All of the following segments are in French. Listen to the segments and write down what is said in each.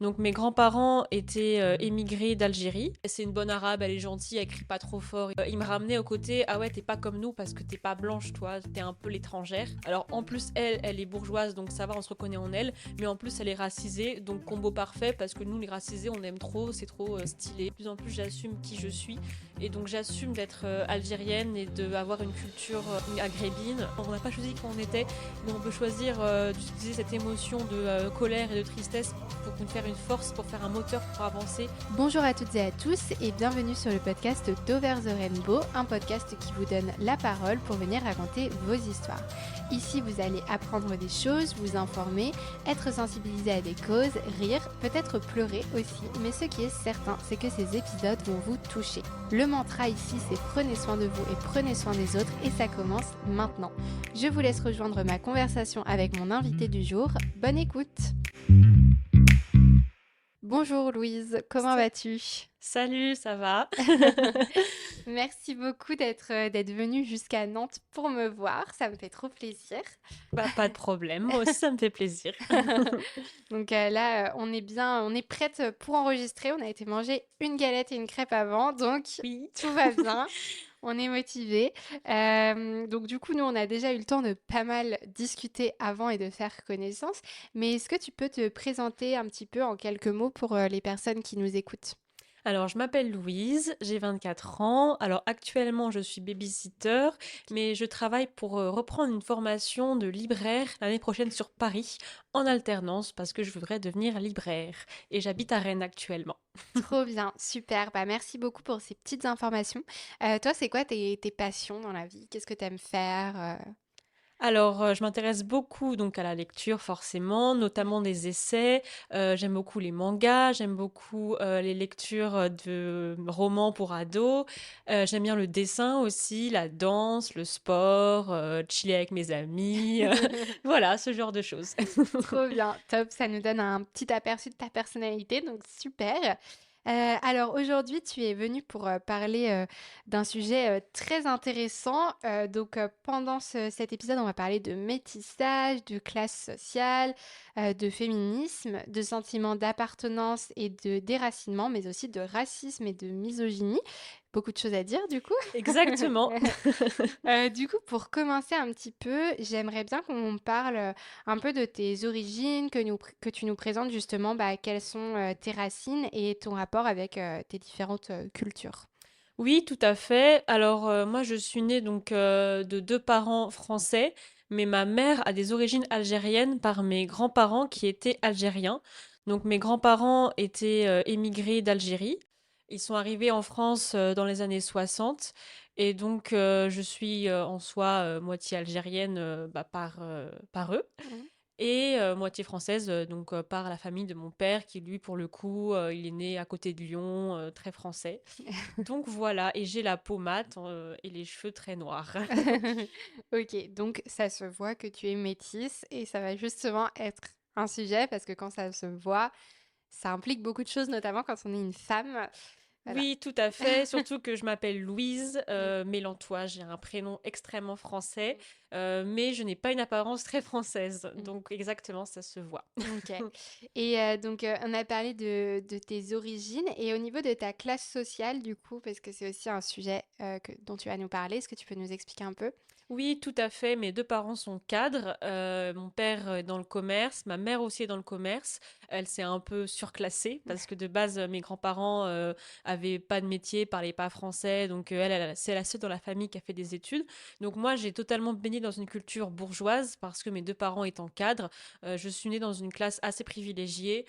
Donc mes grands-parents étaient émigrés d'Algérie. C'est une bonne arabe, elle est gentille, elle crie pas trop fort. Il me ramenait au côté, ah ouais, t'es pas comme nous parce que t'es pas blanche, toi, t'es un peu l'étrangère. Alors en plus, elle est bourgeoise, donc ça va, on se reconnaît en elle. Mais en plus, elle est racisée, donc combo parfait parce que nous, les racisés, on aime trop, c'est trop stylé. De plus en plus, j'assume qui je suis. Et donc j'assume d'être algérienne et d'avoir une culture maghrébine. On n'a pas choisi qui on était, mais on peut choisir d'utiliser cette émotion de colère et de tristesse pour nous faire une force, pour faire un moteur pour avancer. Bonjour à toutes et à tous et bienvenue sur le podcast d'Over the Rainbow, un podcast qui vous donne la parole pour venir raconter vos histoires. Ici, vous allez apprendre des choses, vous informer, être sensibilisé à des causes, rire, peut-être pleurer aussi, mais ce qui est certain, c'est que ces épisodes vont vous toucher. Le mantra ici, c'est prenez soin de vous et prenez soin des autres et ça commence maintenant. Je vous laisse rejoindre ma conversation avec mon invité du jour. Bonne écoute! Bonjour Louise, comment vas-tu? Salut, ça va? Merci beaucoup d'être venue jusqu'à Nantes pour me voir, ça me fait trop plaisir. Bah, pas de problème, moi aussi ça me fait plaisir. Donc là, on est prête pour enregistrer. On a été manger une galette et une crêpe avant, donc Oui. tout va bien. On est motivés. Donc du coup, nous, on a déjà eu le temps de pas mal discuter avant et de faire connaissance. Mais est-ce que tu peux te présenter un petit peu en quelques mots pour les personnes qui nous écoutent? Alors, je m'appelle Louise, j'ai 24 ans. Alors, actuellement, je suis babysitter, mais je travaille pour reprendre une formation de libraire l'année prochaine sur Paris, en alternance, parce que je voudrais devenir libraire. Et j'habite à Rennes actuellement. Trop bien, super. Bah, merci beaucoup pour ces petites informations. Toi, c'est quoi tes passions dans la vie? Qu'est-ce que tu aimes faire? Alors, je m'intéresse beaucoup donc à la lecture forcément, notamment des essais. J'aime beaucoup les mangas, j'aime beaucoup, les lectures, de romans pour ados. J'aime bien le dessin aussi, la danse, le sport, chiller avec mes amis, voilà, ce genre de choses. Trop bien, top, ça nous donne un petit aperçu de ta personnalité, donc super. Alors aujourd'hui, tu es venu pour parler d'un sujet très intéressant. Pendant cet épisode, on va parler de métissage, de classe sociale, de féminisme, de sentiments d'appartenance et de déracinement, mais aussi de racisme et de misogynie. Beaucoup de choses à dire du coup. Exactement. Du coup, pour commencer un petit peu, j'aimerais bien qu'on parle un peu de tes origines, que tu nous présentes justement quelles sont tes racines et ton rapport avec tes différentes cultures. Oui, tout à fait. Alors, moi, je suis née donc de 2 parents français, mais ma mère a des origines algériennes par mes grands-parents qui étaient algériens. Donc mes grands-parents étaient, émigrés d'Algérie. Ils sont arrivés en France, dans les années 60 et donc je suis, en soi, moitié algérienne, par eux. Mhm. Et moitié française, donc par la famille de mon père qui lui, pour le coup, il est né à côté de Lyon, très français. Donc voilà, et j'ai la peau mate et les cheveux très noirs. Ok, donc ça se voit que tu es métisse et ça va justement être un sujet parce que quand ça se voit, ça implique beaucoup de choses, notamment quand on est une femme. Voilà. Oui, tout à fait, surtout que je m'appelle Louise Mélantois, j'ai un prénom extrêmement français, mais je n'ai pas une apparence très française, Mm. donc exactement, ça se voit. OK. Et on a parlé de tes origines et au niveau de ta classe sociale, du coup, parce que c'est aussi un sujet dont tu vas nous parler, est-ce que tu peux nous expliquer un peu? Oui, tout à fait. Mes 2 parents sont cadres. Mon père est dans le commerce, ma mère aussi est dans le commerce. Elle s'est un peu surclassée parce que de base, mes grands-parents, avaient pas de métier, parlaient pas français, donc c'est la seule dans la famille qui a fait des études. Donc moi, j'ai totalement baigné dans une culture bourgeoise parce que mes 2 parents étant cadres, je suis née dans une classe assez privilégiée.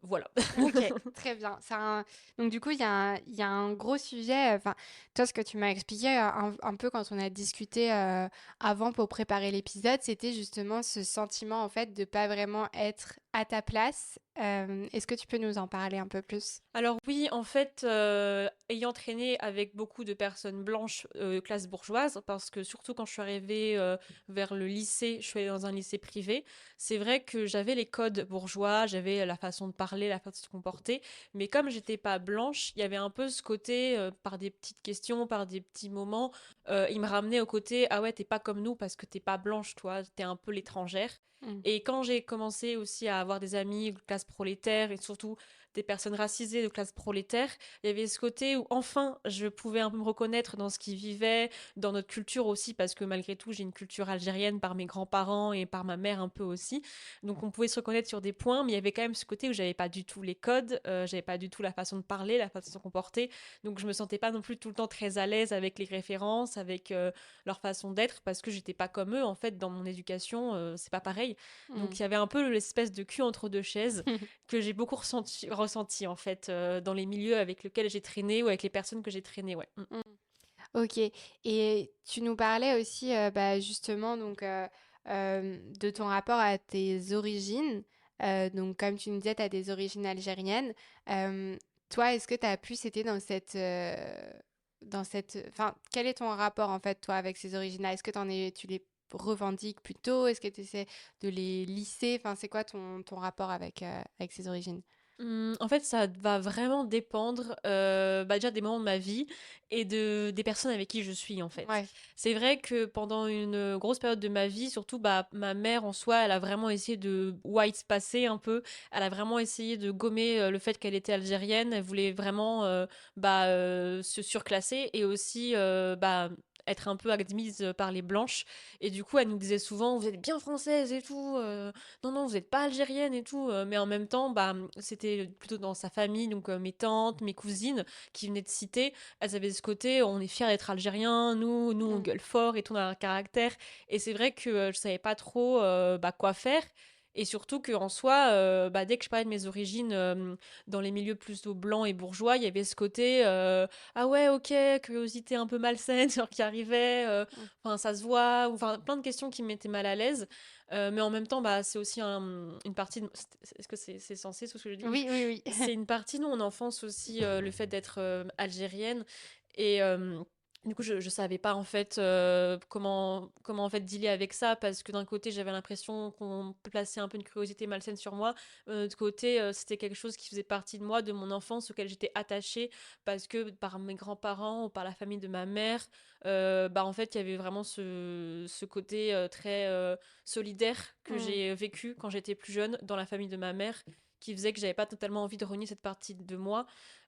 Voilà. Ok, très bien. Donc du coup, il y a un gros sujet. Enfin, toi, ce que tu m'as expliqué un peu quand on a discuté avant pour préparer l'épisode, c'était justement ce sentiment en fait de pas vraiment être à ta place. Est-ce que tu peux nous en parler un peu plus? Alors oui, en fait, ayant traîné avec beaucoup de personnes blanches, classe bourgeoise, parce que surtout quand je suis arrivée, vers le lycée, je suis allée dans un lycée privé, c'est vrai que j'avais les codes bourgeois, j'avais la façon de parler, la façon de se comporter, mais comme j'étais pas blanche, il y avait un peu ce côté, par des petites questions, par des petits moments, il me ramenait au côté: «Ah ouais, t'es pas comme nous parce que t'es pas blanche, toi, t'es un peu l'étrangère». Mm. Et quand j'ai commencé aussi à avoir des amis de classe prolétaire et surtout des personnes racisées de classe prolétaire, il y avait ce côté où enfin je pouvais un peu me reconnaître dans ce qu'ils vivaient, dans notre culture aussi, parce que malgré tout j'ai une culture algérienne par mes grands-parents et par ma mère un peu aussi. Donc on pouvait se reconnaître sur des points, mais il y avait quand même ce côté où j'avais pas du tout les codes, j'avais pas du tout la façon de parler, la façon de se comporter. Donc je me sentais pas non plus tout le temps très à l'aise avec les références, avec leur façon d'être, parce que j'étais pas comme eux en fait dans mon éducation, c'est pas pareil. Donc Mm. il y avait un peu l'espèce de cul entre deux chaises que j'ai beaucoup ressenti en fait dans les milieux avec lesquels j'ai traîné ou avec les personnes que j'ai traînées, ouais. Mm. Mm. Ok. Et tu nous parlais aussi, bah, justement, donc, de ton rapport à tes origines. Donc, comme tu nous disais, tu as des origines algériennes. Euh, Toi, est-ce que tu as pu, c'était dans cette, enfin, quel est ton rapport en fait, toi, avec ces origines-là? Est-ce que tu les revendiques plutôt? Est-ce que tu essaies de les lisser? Enfin, c'est quoi ton rapport avec ces origines? En fait, ça va vraiment dépendre déjà des moments de ma vie et des personnes avec qui je suis en fait. Ouais. C'est vrai que pendant une grosse période de ma vie, surtout bah, ma mère en soi, elle a vraiment essayé de white passer un peu. Elle a vraiment essayé de gommer le fait qu'elle était algérienne. Elle voulait vraiment se surclasser et aussi être un peu admise par les blanches. Et du coup, elle nous disait souvent, vous êtes bien française et tout. Non, non, vous n'êtes pas algérienne et tout. Mais en même temps, bah, c'était plutôt dans sa famille, donc mes tantes, mes cousines qui venaient de citer, elles avaient ce côté, on est fiers d'être algériens, nous on Mm. gueule fort et tout, on a un caractère. Et c'est vrai que je savais pas trop quoi faire. Et surtout qu'en soi, dès que je parlais de mes origines dans les milieux plutôt blancs et bourgeois, il y avait ce côté ah ouais, ok, curiosité un peu malsaine, genre qui arrivait, Mm. enfin ça se voit, ou enfin plein de questions qui me mettaient mal à l'aise. Mais en même temps, bah, c'est aussi une partie de... Est-ce que c'est censé tout ce que je dis? Oui. Oui, oui, oui. C'est une partie de mon enfance aussi, le fait d'être algérienne. Et du coup, je savais pas en fait comment en fait dealer avec ça parce que d'un côté, j'avais l'impression qu'on plaçait un peu une curiosité malsaine sur moi. De l'autre côté, c'était quelque chose qui faisait partie de moi, de mon enfance, auquel j'étais attachée parce que par mes grands-parents ou par la famille de ma mère, en fait, il y avait vraiment ce côté très solidaire que Mm. j'ai vécu quand j'étais plus jeune dans la famille de ma mère, qui faisait que j'avais pas totalement envie de renier cette partie de moi.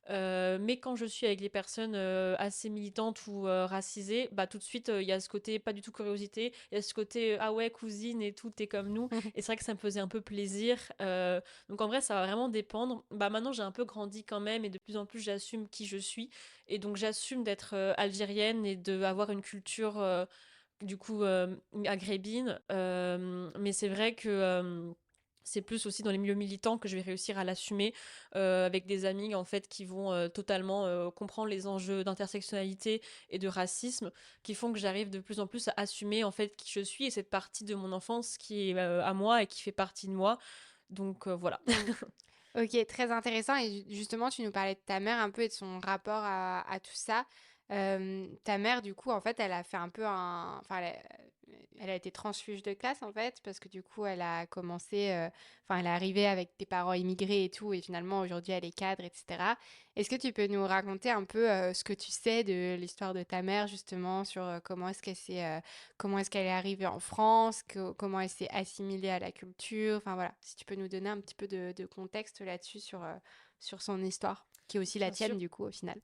Mais quand je suis avec des personnes assez militantes ou racisées, bah tout de suite il y a ce côté pas du tout curiosité, il y a ce côté ah ouais cousine et tout, t'es comme nous. Et c'est vrai que ça me faisait un peu plaisir. Donc en vrai ça va vraiment dépendre. Bah maintenant j'ai un peu grandi quand même et de plus en plus j'assume qui je suis et donc j'assume d'être algérienne et d'avoir une culture du coup maghrébine. Mais c'est vrai que c'est plus aussi dans les milieux militants que je vais réussir à l'assumer avec des amis en fait qui vont totalement comprendre les enjeux d'intersectionnalité et de racisme qui font que j'arrive de plus en plus à assumer en fait qui je suis et cette partie de mon enfance qui est à moi et qui fait partie de moi. Donc voilà. Mm. Ok, très intéressant. Et justement, tu nous parlais de ta mère un peu et de son rapport à tout ça. Ta mère, du coup, en fait, elle a fait un peu un... Enfin, elle a été transfuge de classe, en fait, parce que du coup, elle a commencé... Enfin, elle est arrivée avec des parents immigrés et tout, et finalement, aujourd'hui, elle est cadre, etc. Est-ce que tu peux nous raconter un peu ce que tu sais de l'histoire de ta mère, justement, sur comment est-ce qu'elle est arrivée en France, comment elle s'est assimilée à la culture. Enfin voilà, si tu peux nous donner un petit peu de contexte là-dessus sur son histoire, qui est aussi la Bien tienne sûr. du coup au final.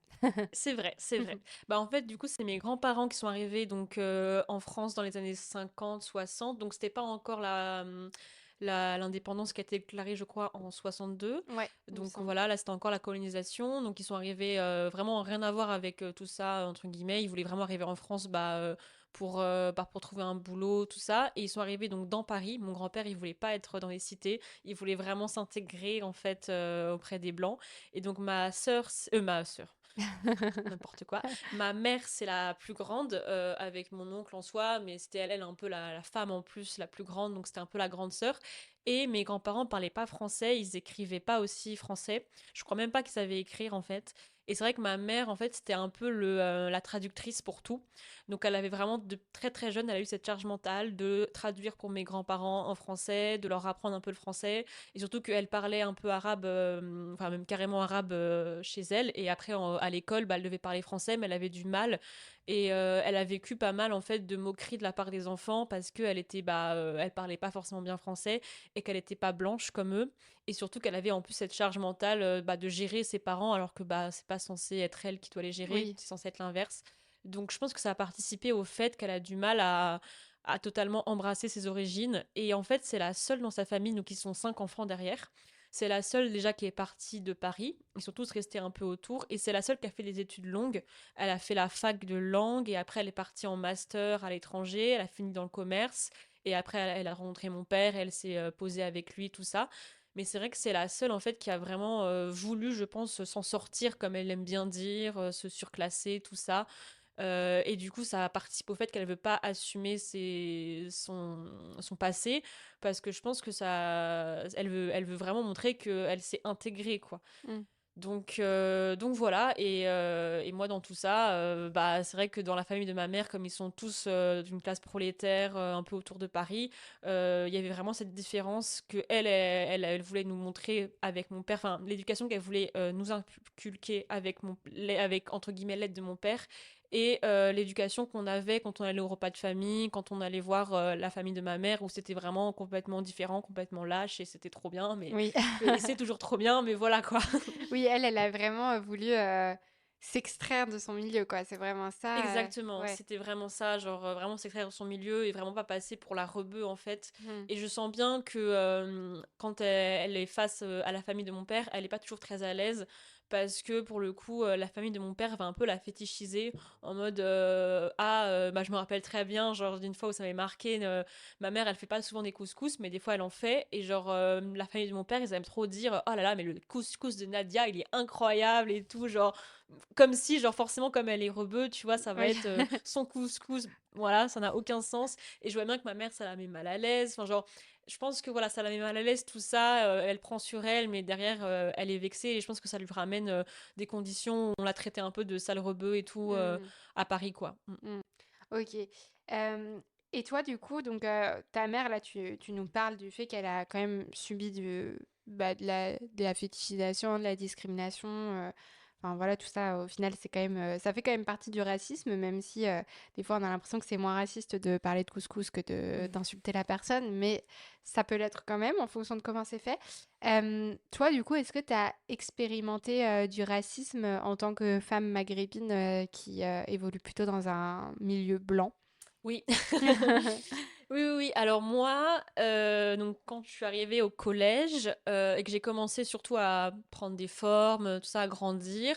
C'est vrai, c'est vrai. Bah, en fait, du coup, c'est mes grands-parents qui sont arrivés donc en France dans les années 50, 60. Donc, c'était pas encore l'indépendance qui a été déclarée, je crois, en 62. Ouais, il me Donc, semble. voilà, là, c'était encore la colonisation. Donc, ils sont arrivés vraiment rien à voir avec tout ça, entre guillemets. Ils voulaient vraiment arriver en France pour trouver un boulot, tout ça. Et ils sont arrivés donc dans Paris. Mon grand-père, il voulait pas être dans les cités. Il voulait vraiment s'intégrer, en fait, auprès des Blancs. Et donc, ma sœur, n'importe quoi. Ma mère, c'est la plus grande, avec mon oncle en soi, mais c'était elle un peu la femme en plus, la plus grande, donc c'était un peu la grande sœur. Et mes grands-parents parlaient pas français, ils écrivaient pas aussi français. Je crois même pas qu'ils savaient écrire en fait. Et c'est vrai que ma mère, en fait, c'était un peu la traductrice pour tout. Donc elle avait vraiment, de très très jeune, elle a eu cette charge mentale de traduire pour mes grands-parents en français, de leur apprendre un peu le français. Et surtout qu'elle parlait un peu arabe, enfin même carrément arabe chez elle. Et après, à l'école, bah, elle devait parler français, mais elle avait du mal. Et elle a vécu pas mal en fait de moqueries de la part des enfants parce qu'elle était, elle parlait pas forcément bien français et qu'elle était pas blanche comme eux. Et surtout qu'elle avait en plus cette charge mentale de gérer ses parents alors que c'est pas censé être elle qui doit les gérer, Oui. c'est censé être l'inverse. Donc je pense que ça a participé au fait qu'elle a du mal à totalement embrasser ses origines. Et en fait, c'est la seule dans sa famille, nous qui sont 5 enfants derrière. C'est la seule déjà qui est partie de Paris. Ils sont tous restés un peu autour. Et c'est la seule qui a fait des études longues. Elle a fait la fac de langue et après elle est partie en master à l'étranger. Elle a fini dans le commerce. Et après elle a rencontré mon père. Elle s'est posée avec lui, tout ça. Mais c'est vrai que c'est la seule en fait qui a vraiment voulu, je pense, s'en sortir comme elle aime bien dire, se surclasser, tout ça. Et du coup, ça participe au fait qu'elle veut pas assumer son passé parce que je pense que elle veut vraiment montrer qu'elle s'est intégrée, quoi. Mm. Donc voilà, et moi dans tout ça, c'est vrai que dans la famille de ma mère, comme ils sont tous d'une classe prolétaire un peu autour de Paris, il y avait vraiment cette différence que elle voulait nous montrer avec mon père, enfin l'éducation qu'elle voulait nous inculquer avec entre guillemets l'aide de mon père, et l'éducation qu'on avait quand on allait au repas de famille, quand on allait voir la famille de ma mère, où c'était vraiment complètement différent, complètement lâche, et c'était trop bien, Oui. et c'est toujours trop bien, mais voilà quoi. Oui, elle a vraiment voulu s'extraire de son milieu, quoi. C'est vraiment ça. Exactement, Ouais. c'était vraiment ça, genre vraiment s'extraire de son milieu et vraiment pas passer pour la rebeu en fait. Mm. Et je sens bien que quand elle est face à la famille de mon père, elle est pas toujours très à l'aise parce que pour le coup, la famille de mon père va un peu la fétichiser en mode je me rappelle très bien, genre d'une fois où ça m'avait marqué, ma mère elle fait pas souvent des couscous, mais des fois elle en fait et genre la famille de mon père ils aiment trop dire oh là là, mais le couscous de Nadia il est incroyable et tout, genre comme si, genre, forcément, comme elle est rebeu, tu vois, ça va Oui. être son couscous. Voilà, ça n'a aucun sens. Et je vois bien que ma mère, ça la met mal à l'aise. Enfin, genre, je pense que voilà, ça la met mal à l'aise, tout ça. Elle prend sur elle, mais derrière, elle est vexée. Et je pense que ça lui ramène des conditions où on l'a traité un peu de sale rebeu et tout Mm. à Paris, quoi. Mm. Mm. Ok. Euh, et toi, du coup, donc ta mère, là, tu nous parles du fait qu'elle a quand même subi de la fétichisation, de la discrimination. Enfin, voilà, tout ça, au final, c'est quand même, ça fait quand même partie du racisme, même si des fois, on a l'impression que c'est moins raciste de parler de couscous que d'insulter la personne, mais ça peut l'être quand même en fonction de comment c'est fait. Toi, du coup, est-ce que tu as expérimenté du racisme en tant que femme maghrébine qui évolue plutôt dans un milieu blanc? Oui. Oui, oui, oui. Alors moi, donc quand je suis arrivée au collège et que j'ai commencé surtout à prendre des formes, tout ça, à grandir,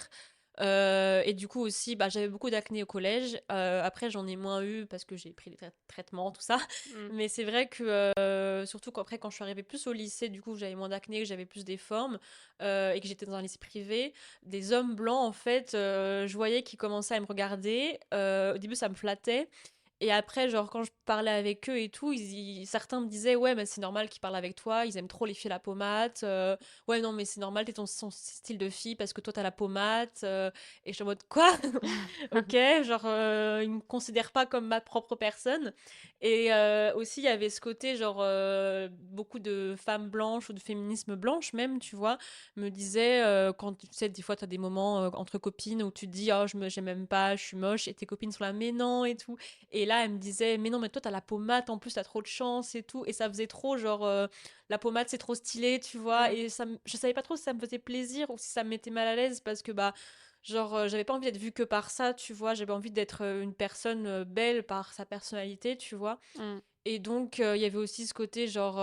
et du coup aussi, j'avais beaucoup d'acné au collège. Après, j'en ai moins eu parce que j'ai pris des traitements, tout ça. Mm. Mais c'est vrai que surtout qu'après, quand je suis arrivée plus au lycée, du coup, j'avais moins d'acné, que j'avais plus des formes et que j'étais dans un lycée privé, des hommes blancs, en fait, je voyais qu'ils commençaient à me regarder. Au début, ça me flattait. Et après, genre, quand je parlais avec eux et tout, certains me disaient, ouais, mais c'est normal qu'ils parlent avec toi, ils aiment trop les filles à la pommade. Ouais, non, mais c'est normal, t'es ton style de fille parce que toi, t'as la pommade. Et je suis en mode, quoi? Ok, genre, ils me considèrent pas comme ma propre personne. Et aussi, il y avait ce côté, genre, beaucoup de femmes blanches ou de féminisme blanche même, tu vois, me disaient, quand tu sais, des fois, t'as des moments entre copines où tu te dis, oh, j'aime même pas, je suis moche, et tes copines sont là, mais non, et tout. Et là, elle me disait, mais non, mais toi, t'as la pommade, en plus, t'as trop de chance et tout. Et ça faisait trop, genre, la pommade, c'est trop stylé, tu vois. Mm. Et je savais pas trop si ça me faisait plaisir ou si ça me mettait mal à l'aise parce que, genre, j'avais pas envie d'être vue que par ça, tu vois. J'avais envie d'être une personne belle par sa personnalité, tu vois. Mm. Et donc, il y avait aussi ce côté, genre,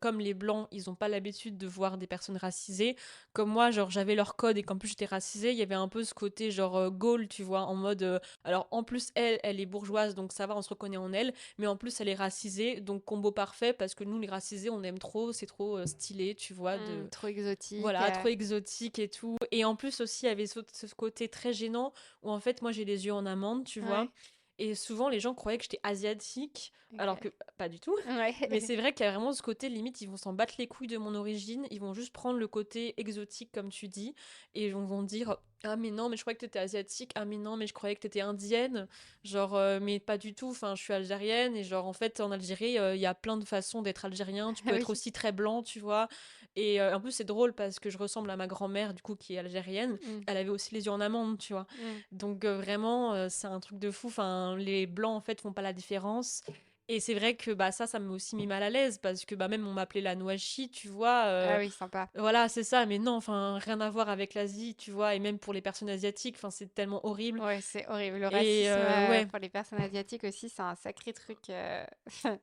comme les blancs, ils ont pas l'habitude de voir des personnes racisées, comme moi, genre, j'avais leur code et qu'en plus j'étais racisée, il y avait un peu ce côté, genre, Gaule, tu vois, en mode, alors, en plus, elle est bourgeoise, donc ça va, on se reconnaît en elle, mais en plus, elle est racisée, donc combo parfait, parce que nous, les racisés, on aime trop, c'est trop stylé, tu vois, Mm. Trop exotique. voilà, trop exotique et tout. Et en plus aussi, il y avait ce côté très gênant, où en fait, moi, j'ai les yeux en amande, tu vois, Ouais. et souvent, les gens croyaient que j'étais asiatique, alors Ok. que pas du tout. Mais Ouais. c'est vrai qu'il y a vraiment ce côté, limite, ils vont s'en battre les couilles de mon origine. Ils vont juste prendre le côté exotique, comme tu dis, et ils vont dire Ah mais non, mais je croyais que t'étais asiatique. Ah mais non, mais je croyais que t'étais indienne. Genre, mais pas du tout. Enfin, je suis algérienne et genre, en fait, en Algérie, il y a plein de façons d'être algérien. Tu Ah peux être oui. aussi très blanc, tu vois. Et en plus, c'est drôle parce que je ressemble à ma grand-mère, du coup, qui est algérienne. Mm, Elle avait aussi les yeux en amande, tu vois. mm. Donc, vraiment, c'est un truc de fou. Enfin, les blancs, en fait, font pas la différence. Et c'est vrai que bah ça m'a aussi mis mal à l'aise parce que bah même on m'appelait la Nouachi, tu vois. Ah oui, sympa. Voilà, c'est ça, mais non, enfin, rien à voir avec l'Asie, tu vois, et même pour les personnes asiatiques, enfin, c'est tellement horrible. Ouais, c'est horrible. Le Et racisme ouais, pour les personnes asiatiques aussi, c'est un sacré truc.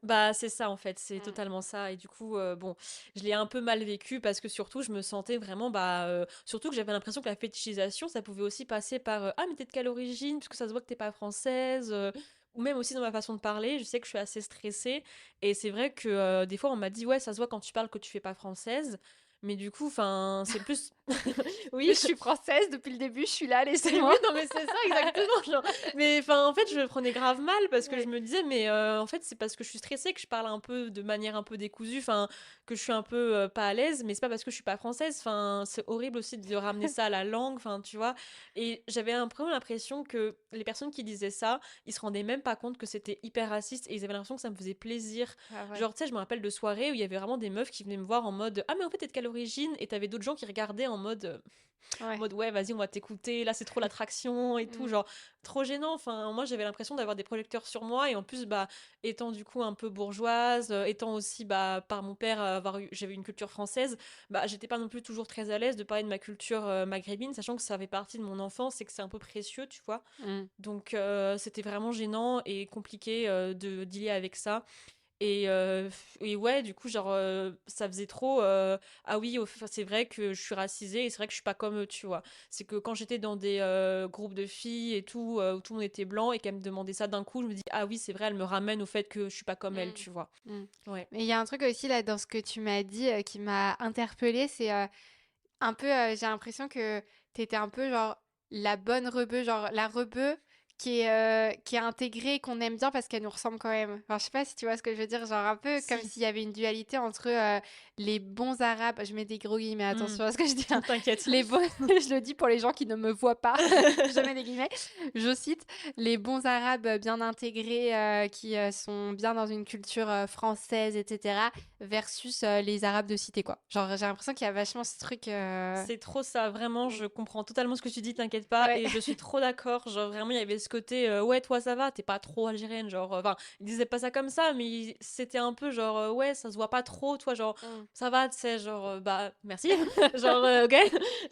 bah, c'est ça, en fait, c'est Mm. totalement ça. Et du coup, bon, je l'ai un peu mal vécu parce que surtout, je me sentais vraiment, bah, surtout que j'avais l'impression que la fétichisation, ça pouvait aussi passer par ah, mais t'es de quelle origine? Parce que ça se voit que t'es pas française. Ou même aussi dans ma façon de parler, je sais que je suis assez stressée. Et c'est vrai que des fois, on m'a dit, ouais, ça se voit quand tu parles que tu fais pas française. Mais du coup, enfin, c'est plus. Je Oui, suis française depuis le début, je suis là, mais oui, laissez-moi. non, mais c'est ça, exactement. Genre. Mais enfin, en fait, je le prenais grave mal parce que je Ouais. me disais, mais en fait, c'est parce que je suis stressée que je parle un peu de manière un peu décousue, enfin, que je suis un peu pas à l'aise, mais c'est pas parce que je suis pas française. Enfin, c'est horrible aussi de ramener ça à la langue, enfin, tu vois. Et j'avais un peu l'impression que les personnes qui disaient ça, ils se rendaient même pas compte que c'était hyper raciste et ils avaient l'impression que ça me faisait plaisir. Ah ouais. Genre, tu sais, je me rappelle de soirées où il y avait vraiment des meufs qui venaient me voir en mode, ah, mais en fait, t'es de quelle origine? Et t'avais d'autres gens qui regardaient en Ouais. mode ouais, vas-y, on va t'écouter, là c'est trop l'attraction et tout, Mm. genre trop gênant. Enfin, moi j'avais l'impression d'avoir des projecteurs sur moi et en plus, bah, étant du coup un peu bourgeoise, étant aussi, bah, par mon père, j'avais une culture française, bah, j'étais pas non plus toujours très à l'aise de parler de ma culture maghrébine, sachant que ça fait partie de mon enfance et que c'est un peu précieux, tu vois. Mm. Donc c'était vraiment gênant et compliqué de dealer avec ça. Et ouais, du coup, genre, ça faisait trop. Ah oui, enfin, c'est vrai que je suis racisée et c'est vrai que je suis pas comme eux, tu vois. C'est que quand j'étais dans des groupes de filles et tout, où tout le monde était blanc et qu'elles me demandaient ça d'un coup, je me dis, ah oui, c'est vrai, elle me ramène au fait que je suis pas comme elle, Mm. tu vois. Mm. Ouais. Mais il y a un truc aussi là dans ce que tu m'as dit qui m'a interpellée, c'est un peu, j'ai l'impression que t'étais un peu genre la bonne rebeu, genre la rebeu qui est intégrée, qu'on aime bien parce qu'elle nous ressemble quand même. Enfin, je sais pas si tu vois ce que je veux dire, genre un peu comme Si. s'il y avait une dualité entre les bons arabes, je mets des gros guillemets, Hmm. attention à ce que je dis, hein. T'inquiète. Les bons, je le dis pour les gens qui ne me voient pas, je mets des guillemets, je cite, les bons arabes bien intégrés, qui sont bien dans une culture française, etc versus les Arabes de cité, quoi. Genre, j'ai l'impression qu'il y a vachement ce truc. C'est trop ça, vraiment, Mm. je comprends totalement ce que tu dis, t'inquiète pas, Ouais. et je suis trop d'accord, genre vraiment, il y avait ce côté, ouais, toi ça va, t'es pas trop algérienne, genre, enfin, ils disaient pas ça comme ça, mais c'était un peu genre, ouais, ça se voit pas trop, toi, genre, Mm. ça va, tu sais, genre, bah, merci, genre, ok,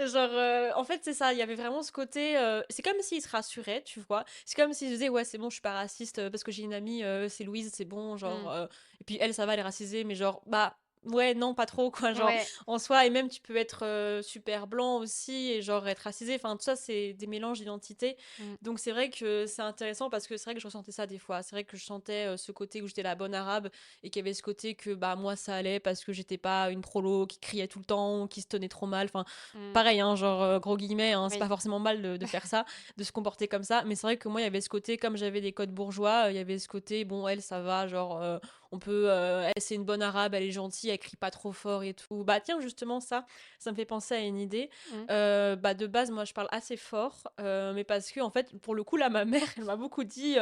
genre, en fait, c'est ça, il y avait vraiment ce côté, c'est comme s'ils se rassuraient, tu vois, c'est comme s'ils disaient, ouais, c'est bon, je suis pas raciste, parce que j'ai une amie, c'est Louise, c'est bon, genre, Mm. et puis elle, ça va, elle est racisée, mais genre, bah, ouais, non, pas trop, quoi, genre, Ouais. en soi, et même tu peux être super blanc aussi et genre être racisé, enfin tout ça c'est des mélanges d'identités. Mm. Donc c'est vrai que c'est intéressant parce que c'est vrai que je ressentais ça des fois. C'est vrai que je sentais ce côté où j'étais la bonne arabe et qu'il y avait ce côté que bah moi ça allait parce que j'étais pas une prolo qui criait tout le temps, ou qui se tenait trop mal. Enfin Mm. pareil, hein, genre gros guillemets, hein, c'est pas Oui. forcément mal de faire ça, de se comporter comme ça. Mais c'est vrai que moi il y avait ce côté, comme j'avais des codes bourgeois, il y avait ce côté, bon elle ça va, genre on peut, elle c'est une bonne arabe, elle est gentille, elle crie pas trop fort et tout. Bah tiens justement ça me fait penser à une idée. Mm. Bah de base moi je parle assez fort, mais parce que en fait pour le coup là ma mère elle m'a beaucoup dit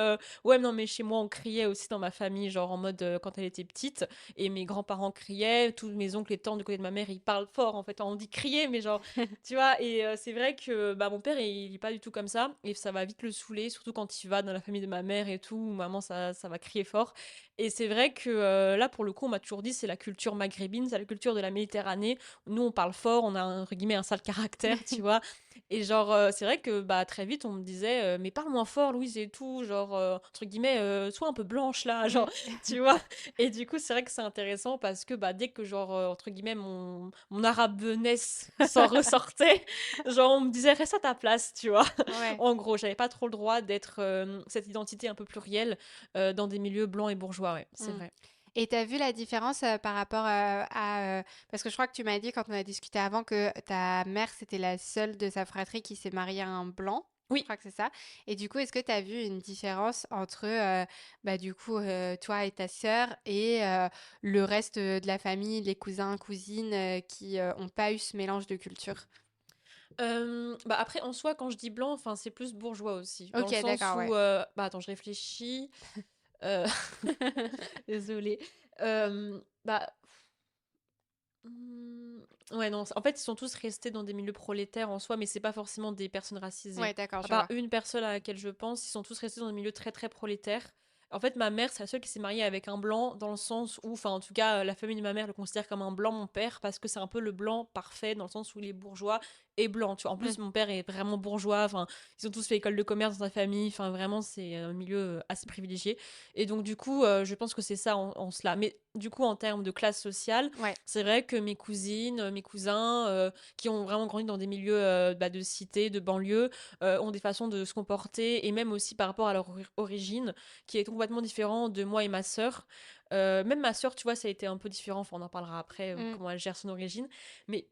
ouais non mais chez moi on criait aussi dans ma famille genre en mode quand elle était petite et mes grands-parents criaient, tous mes oncles et tantes du côté de ma mère ils parlent fort en fait on dit crier mais genre tu vois et c'est vrai que bah mon père il est pas du tout comme ça et ça va vite le saouler surtout quand il va dans la famille de ma mère et tout où maman ça va crier fort et c'est vrai que là, pour le coup, on m'a toujours dit c'est la culture maghrébine, c'est la culture de la Méditerranée. Nous, on parle fort, on a entre guillemets un sale caractère, tu vois. Et genre, c'est vrai que bah très vite, on me disait mais parle moins fort, Louise et tout, genre entre guillemets, sois un peu blanche là, genre, Mm. tu vois. Et du coup, c'est vrai que c'est intéressant parce que bah dès que genre entre guillemets mon arabe jeunesse s'en ressortait, genre on me disait reste à ta place, tu vois. Ouais. En gros, j'avais pas trop le droit d'être cette identité un peu plurielle dans des milieux blancs et bourgeois, ouais, c'est Mm. vrai. Et t'as vu la différence par rapport parce que je crois que tu m'as dit quand on a discuté avant que ta mère, c'était la seule de sa fratrie qui s'est mariée à un blanc. Je Oui, crois que c'est ça. Et du coup, est-ce que tu as vu une différence entre, bah, du coup, toi et ta sœur et le reste de la famille, les cousins, cousines qui n'ont pas eu ce mélange de culture? Bah, après, en soi, quand je dis blanc, enfin, c'est plus bourgeois aussi. Dans Ok, le sens d'accord, où, ouais. bah, attends, je réfléchis. Euh, Désolée. Bah, ouais, non. En fait, ils sont tous restés dans des milieux prolétaires en soi, mais c'est pas forcément des personnes racisées. Ouais, d'accord, À je part vois. une personne à laquelle je pense, ils sont tous restés dans des milieux très très prolétaires. En fait, ma mère, c'est la seule qui s'est mariée avec un blanc, dans le sens où, enfin, en tout cas, la famille de ma mère le considère comme un blanc, mon père, parce que c'est un peu le blanc parfait, dans le sens où il est bourgeois et blanc. Tu vois. En Mm. plus, mon père est vraiment bourgeois. Enfin, ils ont tous fait école de commerce dans sa famille. Enfin, vraiment, c'est un milieu assez privilégié. Et donc, du coup, je pense que c'est ça en cela. Mais du coup, en termes de classe sociale, Ouais. c'est vrai que mes cousines, mes cousins, qui ont vraiment grandi dans des milieux bah, de cité, de banlieue, ont des façons de se comporter, et même aussi par rapport à leur origine, qui est complètement différent de moi et ma sœur. Même ma sœur, tu vois, ça a été un peu différent, enfin, on en parlera après, Mm. comment elle gère son origine, mais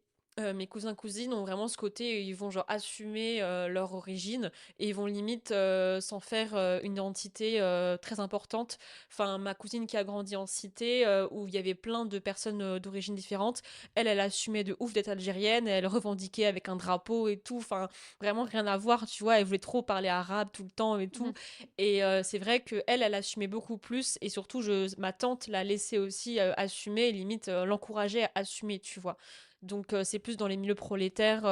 mes cousins cousines ont vraiment ce côté, ils vont genre assumer leur origine, et ils vont limite s'en faire une identité très importante. Enfin, ma cousine qui a grandi en cité, où il y avait plein de personnes d'origine différentes, elle assumait de ouf d'être algérienne, elle revendiquait avec un drapeau et tout. Enfin, vraiment rien à voir, tu vois. Elle voulait trop parler arabe tout le temps et tout. Mhm. Et c'est vrai que elle assumait beaucoup plus. Et surtout, ma tante l'a laissé aussi assumer, et limite l'encourager à assumer, tu vois. Donc c'est plus dans les milieux prolétaires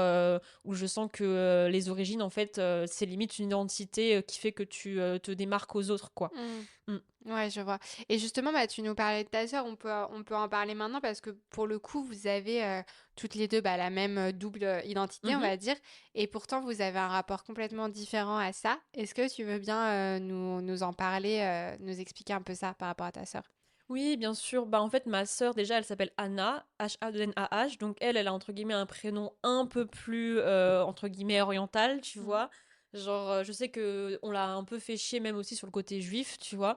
où je sens que les origines, en fait, c'est limite une identité qui fait que tu te démarques aux autres, quoi. Mm. Mm. Ouais, je vois. Et justement, bah, tu nous parlais de ta sœur, on peut en parler maintenant parce que pour le coup, vous avez toutes les deux bah, la même double identité, on Mhm. va dire, et pourtant vous avez un rapport complètement différent à ça. Est-ce que tu veux bien nous en parler, nous expliquer un peu ça par rapport à ta sœur? Oui, bien sûr. Bah, en fait, ma sœur, déjà, elle s'appelle Anna, H-A-N-A-H. Donc, elle a, entre guillemets, un prénom un peu plus, entre guillemets, oriental, tu Mhm. vois. Genre, je sais que on l'a un peu fait chier, même aussi sur le côté juif, tu vois,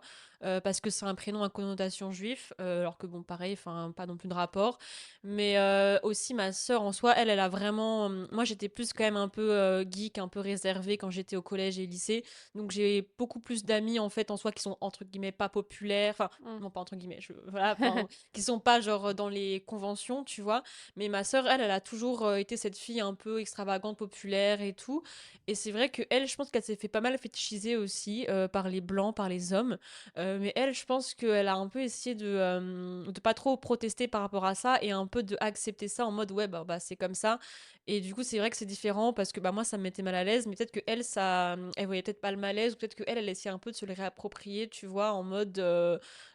parce que c'est un prénom à connotation juif, alors que, bon, pareil, enfin, pas non plus de rapport. Mais aussi, ma sœur, en soi, elle a vraiment... Moi, j'étais plus quand même un peu geek, un peu réservée quand j'étais au collège et lycée. Donc, j'ai beaucoup plus d'amis, en fait, en soi, qui sont, entre guillemets, pas populaires. Enfin, Mm. non pas entre guillemets, voilà, enfin, qui sont pas genre dans les conventions, tu vois. Mais ma sœur, elle a toujours été cette fille un peu extravagante, populaire et tout. Et c'est vrai que elle, je pense qu'elle s'est fait pas mal fétichiser aussi par les blancs, par les hommes. Mais elle, je pense qu'elle a un peu essayé de pas trop protester par rapport à ça, et un peu de accepter ça en mode ouais, bah c'est comme ça. Et du coup, c'est vrai que c'est différent parce que bah, moi, ça me mettait mal à l'aise, mais peut-être que elle, ça, elle voyait peut-être pas le malaise, ou peut-être que elle essayait un peu de se le réapproprier, tu vois, en mode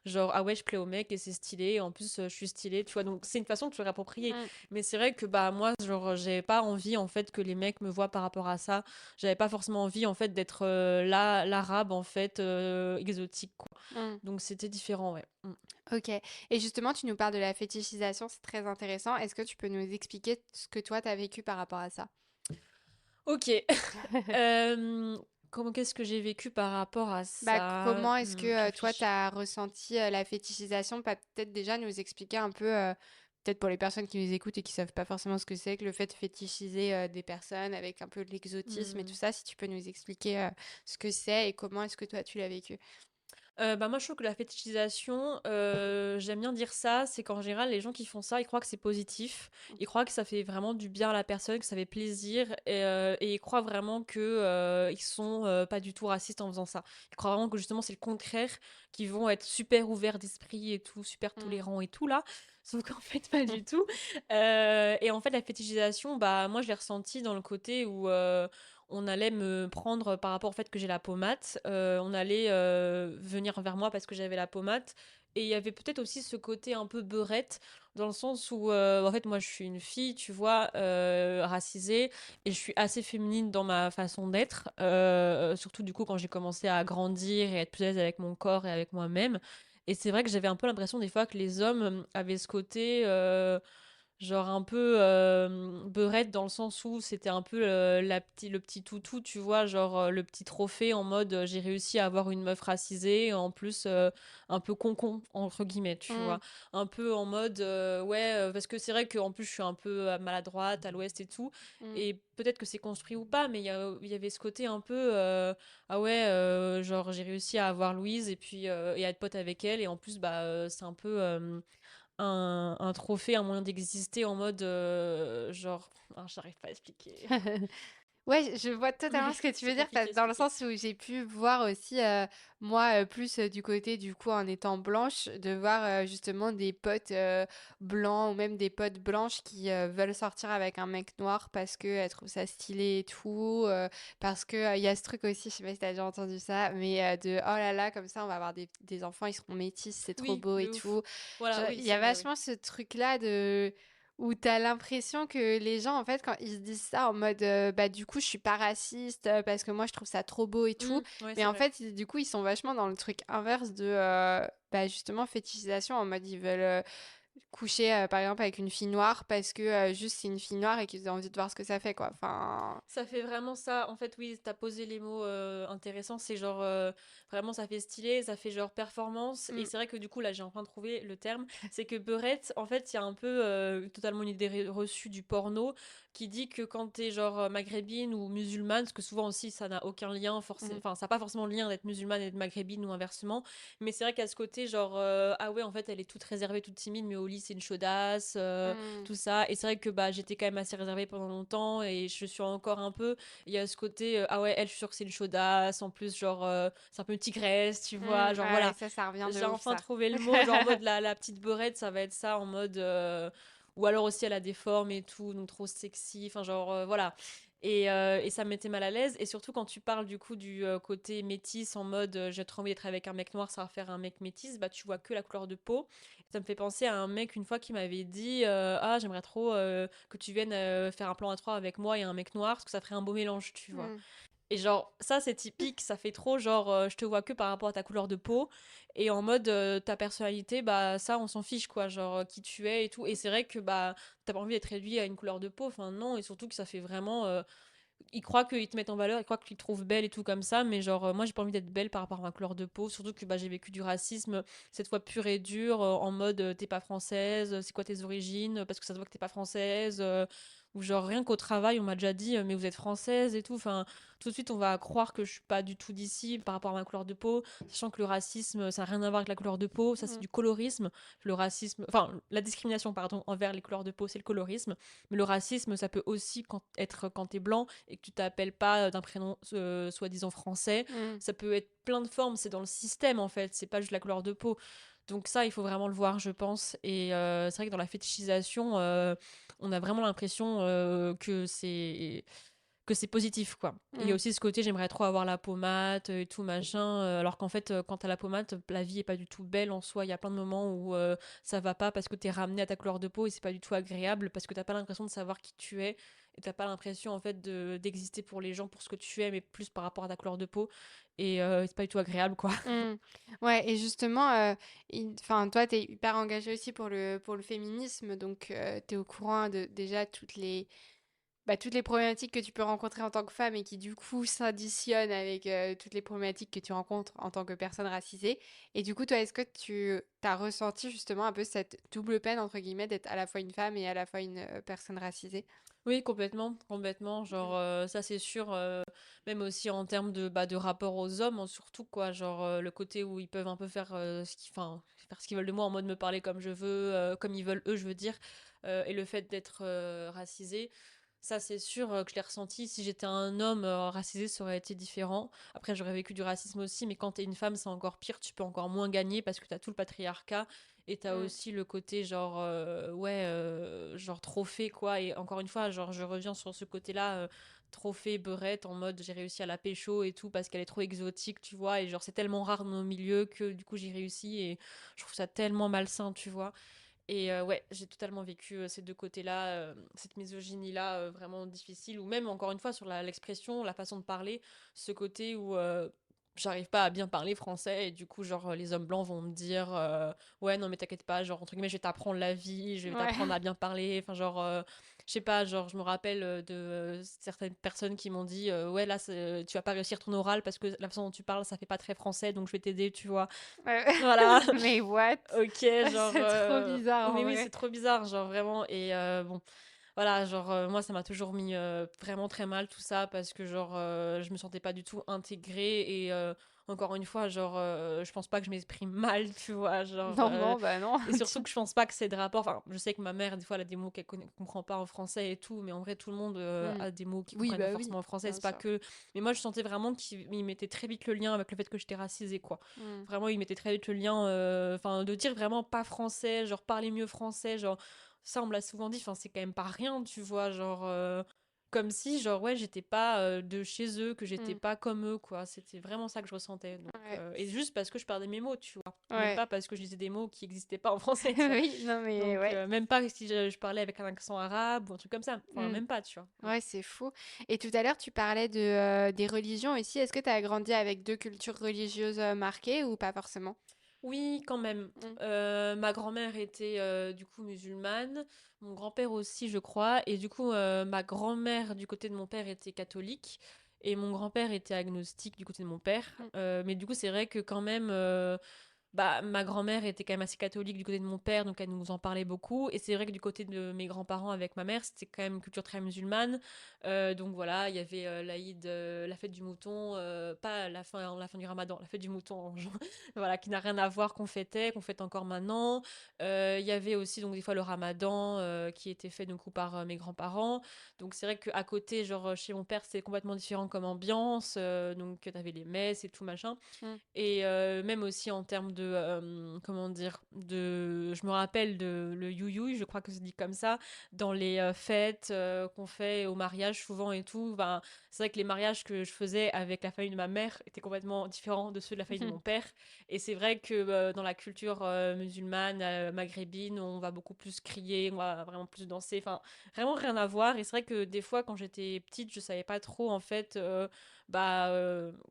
genre, ah ouais, je plais au mec et c'est stylé, et en plus, je suis stylée, tu vois. Donc, c'est une façon de se réapproprier. Mm. Mais c'est vrai que, bah, moi, genre, j'avais pas envie, en fait, que les mecs me voient par rapport à ça. J'avais pas forcément envie, en fait, d'être l'arabe, en fait, exotique, quoi. Mm. Donc, c'était différent, ouais. Mm. Ok. Et justement, tu nous parles de la fétichisation, c'est très intéressant. Est-ce que tu peux nous expliquer ce que toi, t'as vécu par rapport à ça? Ok. Euh, qu'est-ce que j'ai vécu par rapport à Bah, ça? comment est-ce que Je toi, tu réfléchis. as ressenti la fétichisation? Peut-être déjà nous expliquer un peu, peut-être pour les personnes qui nous écoutent et qui savent pas forcément ce que c'est que le fait de fétichiser des personnes avec un peu de l'exotisme et tout Hmm. ça, si tu peux nous expliquer ce que c'est et comment est-ce que toi, tu l'as vécu? Bah moi je trouve que la fétichisation, j'aime bien dire ça, c'est qu'en général les gens qui font ça, ils croient que c'est positif, ils croient que ça fait vraiment du bien à la personne, que ça fait plaisir, et ils croient vraiment que ils sont pas du tout racistes en faisant ça. Ils croient vraiment que justement c'est le contraire, qu'ils vont être super ouverts d'esprit et tout, super Mm. tolérants et tout là, sauf qu'en fait pas du tout. Et en fait la fétichisation, bah moi je l'ai ressenti dans le côté où on allait me prendre par rapport au fait que j'ai la pommade, on allait venir vers moi parce que j'avais la pommade. Et il y avait peut-être aussi ce côté un peu beurette, dans le sens où, en fait, moi, je suis une fille, tu vois, racisée, et je suis assez féminine dans ma façon d'être, surtout du coup quand j'ai commencé à grandir et être plus à l'aise avec mon corps et avec moi-même. Et c'est vrai que j'avais un peu l'impression des fois que les hommes avaient ce côté... genre un peu beurette, dans le sens où c'était un peu le petit toutou, tu vois, genre le petit trophée en mode j'ai réussi à avoir une meuf racisée, en plus un peu concon, entre guillemets, tu Mm. vois. Un peu en mode ouais, parce que c'est vrai qu'en plus je suis un peu maladroite, à l'ouest et tout, Mm. et peut-être que c'est construit ou pas, mais il y avait ce côté un peu ah ouais, genre j'ai réussi à avoir Louise et puis et à être pote avec elle, et en plus bah c'est un peu un trophée, un moyen d'exister en mode genre, j'arrive pas à expliquer. Ouais, je vois totalement Ouais, ce que tu c'est veux dire, compliqué à dans le expliquer. sens où j'ai pu voir aussi, moi, plus du côté, du coup, en étant blanche, de voir justement des potes blancs ou même des potes blanches qui veulent sortir avec un mec noir parce qu'elles trouvent ça stylé et tout, parce que il y a ce truc aussi, je sais pas si t'as déjà entendu ça, mais de oh là là, comme ça, on va avoir des enfants, ils seront métis, c'est trop Oui, beau et de ouf. tout. Voilà, Genre, oui, il y a c'est vrai, oui. vachement ce truc-là de où t'as l'impression que les gens, en fait, quand ils se disent ça en mode, bah du coup, je suis pas raciste parce que moi, je trouve ça trop beau et tout, Ouais, mais c'est en vrai. fait, du coup, ils sont vachement dans le truc inverse de, bah justement, fétichisation, en mode, ils veulent coucher, par exemple, avec une fille noire parce que juste c'est une fille noire et qu'ils ont envie de voir ce que ça fait, quoi. Enfin... Ça fait vraiment ça. En fait, oui, t'as posé les mots intéressants. C'est genre vraiment, ça fait stylé, ça fait genre performance. Et mm, c'est vrai que du coup, là, j'ai enfin trouvé le terme. C'est que beurette, en fait, il y a un peu totalement une idée reçue du porno qui dit que quand t'es genre maghrébine ou musulmane, parce que souvent aussi, ça n'a aucun lien, mm, enfin, ça n'a pas forcément le lien d'être musulmane et d'être maghrébine ou inversement. Mais c'est vrai qu'à ce côté, genre, ah ouais, en fait, elle est toute réservée, toute timide, mais au lit, c'est une chaudasse. mm, Tout ça. Et c'est vrai que bah, j'étais quand même assez réservée pendant longtemps et je suis encore un peu. Il y a ce côté, ah ouais, elle, je suis sûre que c'est une chaudasse. En plus, genre, c'est un peu une tigresse, tu vois. Genre, ah ouais, voilà. ça revient de J'ai ouf, enfin ça. trouvé le mot, genre, en mode la petite beurette, ça va être ça, en mode. Ou alors aussi, elle a des formes et tout, donc trop sexy. Enfin, genre, voilà. Et ça me mettait mal à l'aise. Et surtout, quand tu parles du coup du côté métis, en mode j'ai trop envie d'être avec un mec noir, ça va faire un mec métis, bah tu vois que la couleur de peau. Ça me fait penser à un mec une fois qui m'avait dit ah, j'aimerais trop que tu viennes faire un plan à trois avec moi et un mec noir, parce que ça ferait un beau mélange, tu vois. Mm, Et genre, ça c'est typique, ça fait trop genre, je te vois que par rapport à ta couleur de peau, et en mode ta personnalité, bah ça on s'en fiche quoi, genre qui tu es et tout. Et c'est vrai que bah t'as pas envie d'être réduit à une couleur de peau, enfin non, et surtout que ça fait vraiment. Ils croient qu'ils te mettent en valeur, ils croient qu'ils te trouvent belle et tout comme ça, mais genre, moi j'ai pas envie d'être belle par rapport à ma couleur de peau, surtout que bah, j'ai vécu du racisme, cette fois pur et dur, en mode t'es pas française, c'est quoi tes origines, parce que ça se voit que t'es pas française, ou genre rien qu'au travail on m'a déjà dit, mais vous êtes française et tout, enfin, tout de suite on va croire que je suis pas du tout d'ici par rapport à ma couleur de peau, sachant que le racisme ça n'a rien à voir avec la couleur de peau, ça c'est mm, du colorisme, le racisme, enfin la discrimination pardon envers les couleurs de peau c'est le colorisme, mais le racisme, ça peut aussi être quand t'es blanc et que tu t'appelles pas d'un prénom soi-disant français. mm. Ça peut être plein de formes, c'est dans le système en fait, c'est pas juste la couleur de peau. Donc ça, il faut vraiment le voir, je pense. Et c'est vrai que dans la fétichisation, on a vraiment l'impression que c'est positif quoi. Et il y a Mm. aussi ce côté j'aimerais trop avoir la pommade et tout machin, alors qu'en fait quand t'as la pommade, la vie est pas du tout belle en soi. Il y a plein de moments où ça va pas parce que t'es ramené à ta couleur de peau et c'est pas du tout agréable parce que t'as pas l'impression de savoir qui tu es et t'as pas l'impression en fait d'exister pour les gens pour ce que tu es mais plus par rapport à ta couleur de peau et c'est pas du tout agréable quoi. Mm. Ouais, et justement, enfin, toi, t'es hyper engagée aussi pour le féminisme, donc t'es au courant de déjà toutes les problématiques que tu peux rencontrer en tant que femme et qui du coup s'additionnent avec toutes les problématiques que tu rencontres en tant que personne racisée. Et du coup, toi, est-ce que tu as ressenti justement un peu cette double peine, entre guillemets, d'être à la fois une femme et à la fois une personne racisée? Oui, complètement, complètement. Genre, ça c'est sûr, même aussi en termes de rapport aux hommes, surtout quoi. Genre, le côté où ils peuvent un peu faire enfin, faire ce qu'ils veulent de moi en mode me parler comme je veux, comme ils veulent eux, je veux dire. Et le fait d'être racisé, ça c'est sûr que je l'ai ressenti. Si j'étais un homme racisé, ça aurait été différent. Après, j'aurais vécu du racisme aussi, mais quand t'es une femme, c'est encore pire. Tu peux encore moins gagner parce que t'as tout le patriarcat. Et t'as Mm, aussi le côté genre ouais genre trophée quoi. Et encore une fois genre je reviens sur ce côté-là trophée beurette en mode j'ai réussi à la pécho et tout parce qu'elle est trop exotique tu vois. Et genre c'est tellement rare dans nos milieux que du coup j'ai réussi et je trouve ça tellement malsain tu vois. Et ouais j'ai totalement vécu ces deux côtés-là, cette misogynie-là vraiment difficile. Ou même encore une fois sur l'expression, la façon de parler, ce côté où j'arrive pas à bien parler français et du coup genre les hommes blancs vont me dire ouais non mais t'inquiète pas genre entre guillemets je vais t'apprendre la vie, je vais ouais. t'apprendre à bien parler, enfin genre je sais pas genre je me rappelle de certaines personnes qui m'ont dit ouais là tu vas pas réussir ton oral parce que la façon dont tu parles ça fait pas très français donc je vais t'aider tu vois. Ouais. Voilà. Mais what? Ok genre C'est trop bizarre en mais oui c'est vrai. trop bizarre genre vraiment. Et bon voilà, genre, moi, ça m'a toujours mis vraiment très mal tout ça parce que, genre, je me sentais pas du tout intégrée et encore une fois, genre, je pense pas que je m'exprime mal, tu vois, genre, Non, non, bah non. et surtout que je pense pas que c'est des rapports. Enfin, je sais que ma mère, des fois, elle a des mots qu'elle comprend pas en français et tout, mais en vrai, tout le monde Mm. a des mots qu'ils Oui, comprennent pas bah oui, forcément en français, bien c'est pas sûr. que. Mais moi, je sentais vraiment qu'il mettait très vite le lien avec le fait que j'étais racisée, quoi. Mm. Vraiment, il mettait très vite le lien, enfin, de dire vraiment pas français, genre, parler mieux français, genre. Ça, on me l'a souvent dit, enfin, c'est quand même pas rien, tu vois, genre, comme si, genre, ouais, j'étais pas de chez eux, que j'étais Mm. pas comme eux, quoi. C'était vraiment ça que je ressentais. Donc, Ouais. et juste parce que je perdais mes mots, tu vois. Même Ouais. pas parce que je disais des mots qui n'existaient pas en français, tu vois. Oui, non, mais Donc, ouais. même pas si je parlais avec un accent arabe ou un truc comme ça. Enfin, Mm. même pas, tu vois. Mm. Ouais, c'est fou. Et tout à l'heure, tu parlais des religions aussi. Est-ce que tu as grandi avec deux cultures religieuses marquées ou pas forcément? Oui, quand même. Mm. Ma grand-mère était du coup musulmane, mon grand-père aussi, je crois, et du coup, ma grand-mère du côté de mon père était catholique, et mon grand-père était agnostique du côté de mon père. Mm. Mais du coup, c'est vrai que quand même, bah, ma grand-mère était quand même assez catholique du côté de mon père, donc elle nous en parlait beaucoup. Et c'est vrai que du côté de mes grands-parents avec ma mère, c'était quand même une culture très musulmane. Donc voilà, il y avait l'Aïd, la fête du mouton, pas la fin du ramadan, la fête du mouton, voilà, qui n'a rien à voir qu'on fête encore maintenant. Il y avait aussi donc des fois le ramadan qui était fait du coup par mes grands-parents. Donc c'est vrai qu'à côté, genre chez mon père, c'était complètement différent comme ambiance. Donc t'avais les messes et tout machin. Mm. Et même aussi en termes de, comment dire, je me rappelle de le you je crois que c'est dit comme ça, dans les fêtes qu'on fait au mariage souvent et tout. Ben, c'est vrai que les mariages que je faisais avec la famille de ma mère étaient complètement différents de ceux de la famille de mon père. Et c'est vrai que dans la culture musulmane, maghrébine, on va beaucoup plus crier, on va vraiment plus danser. Enfin, vraiment rien à voir. Et c'est vrai que des fois, quand j'étais petite, je savais pas trop en fait, bah,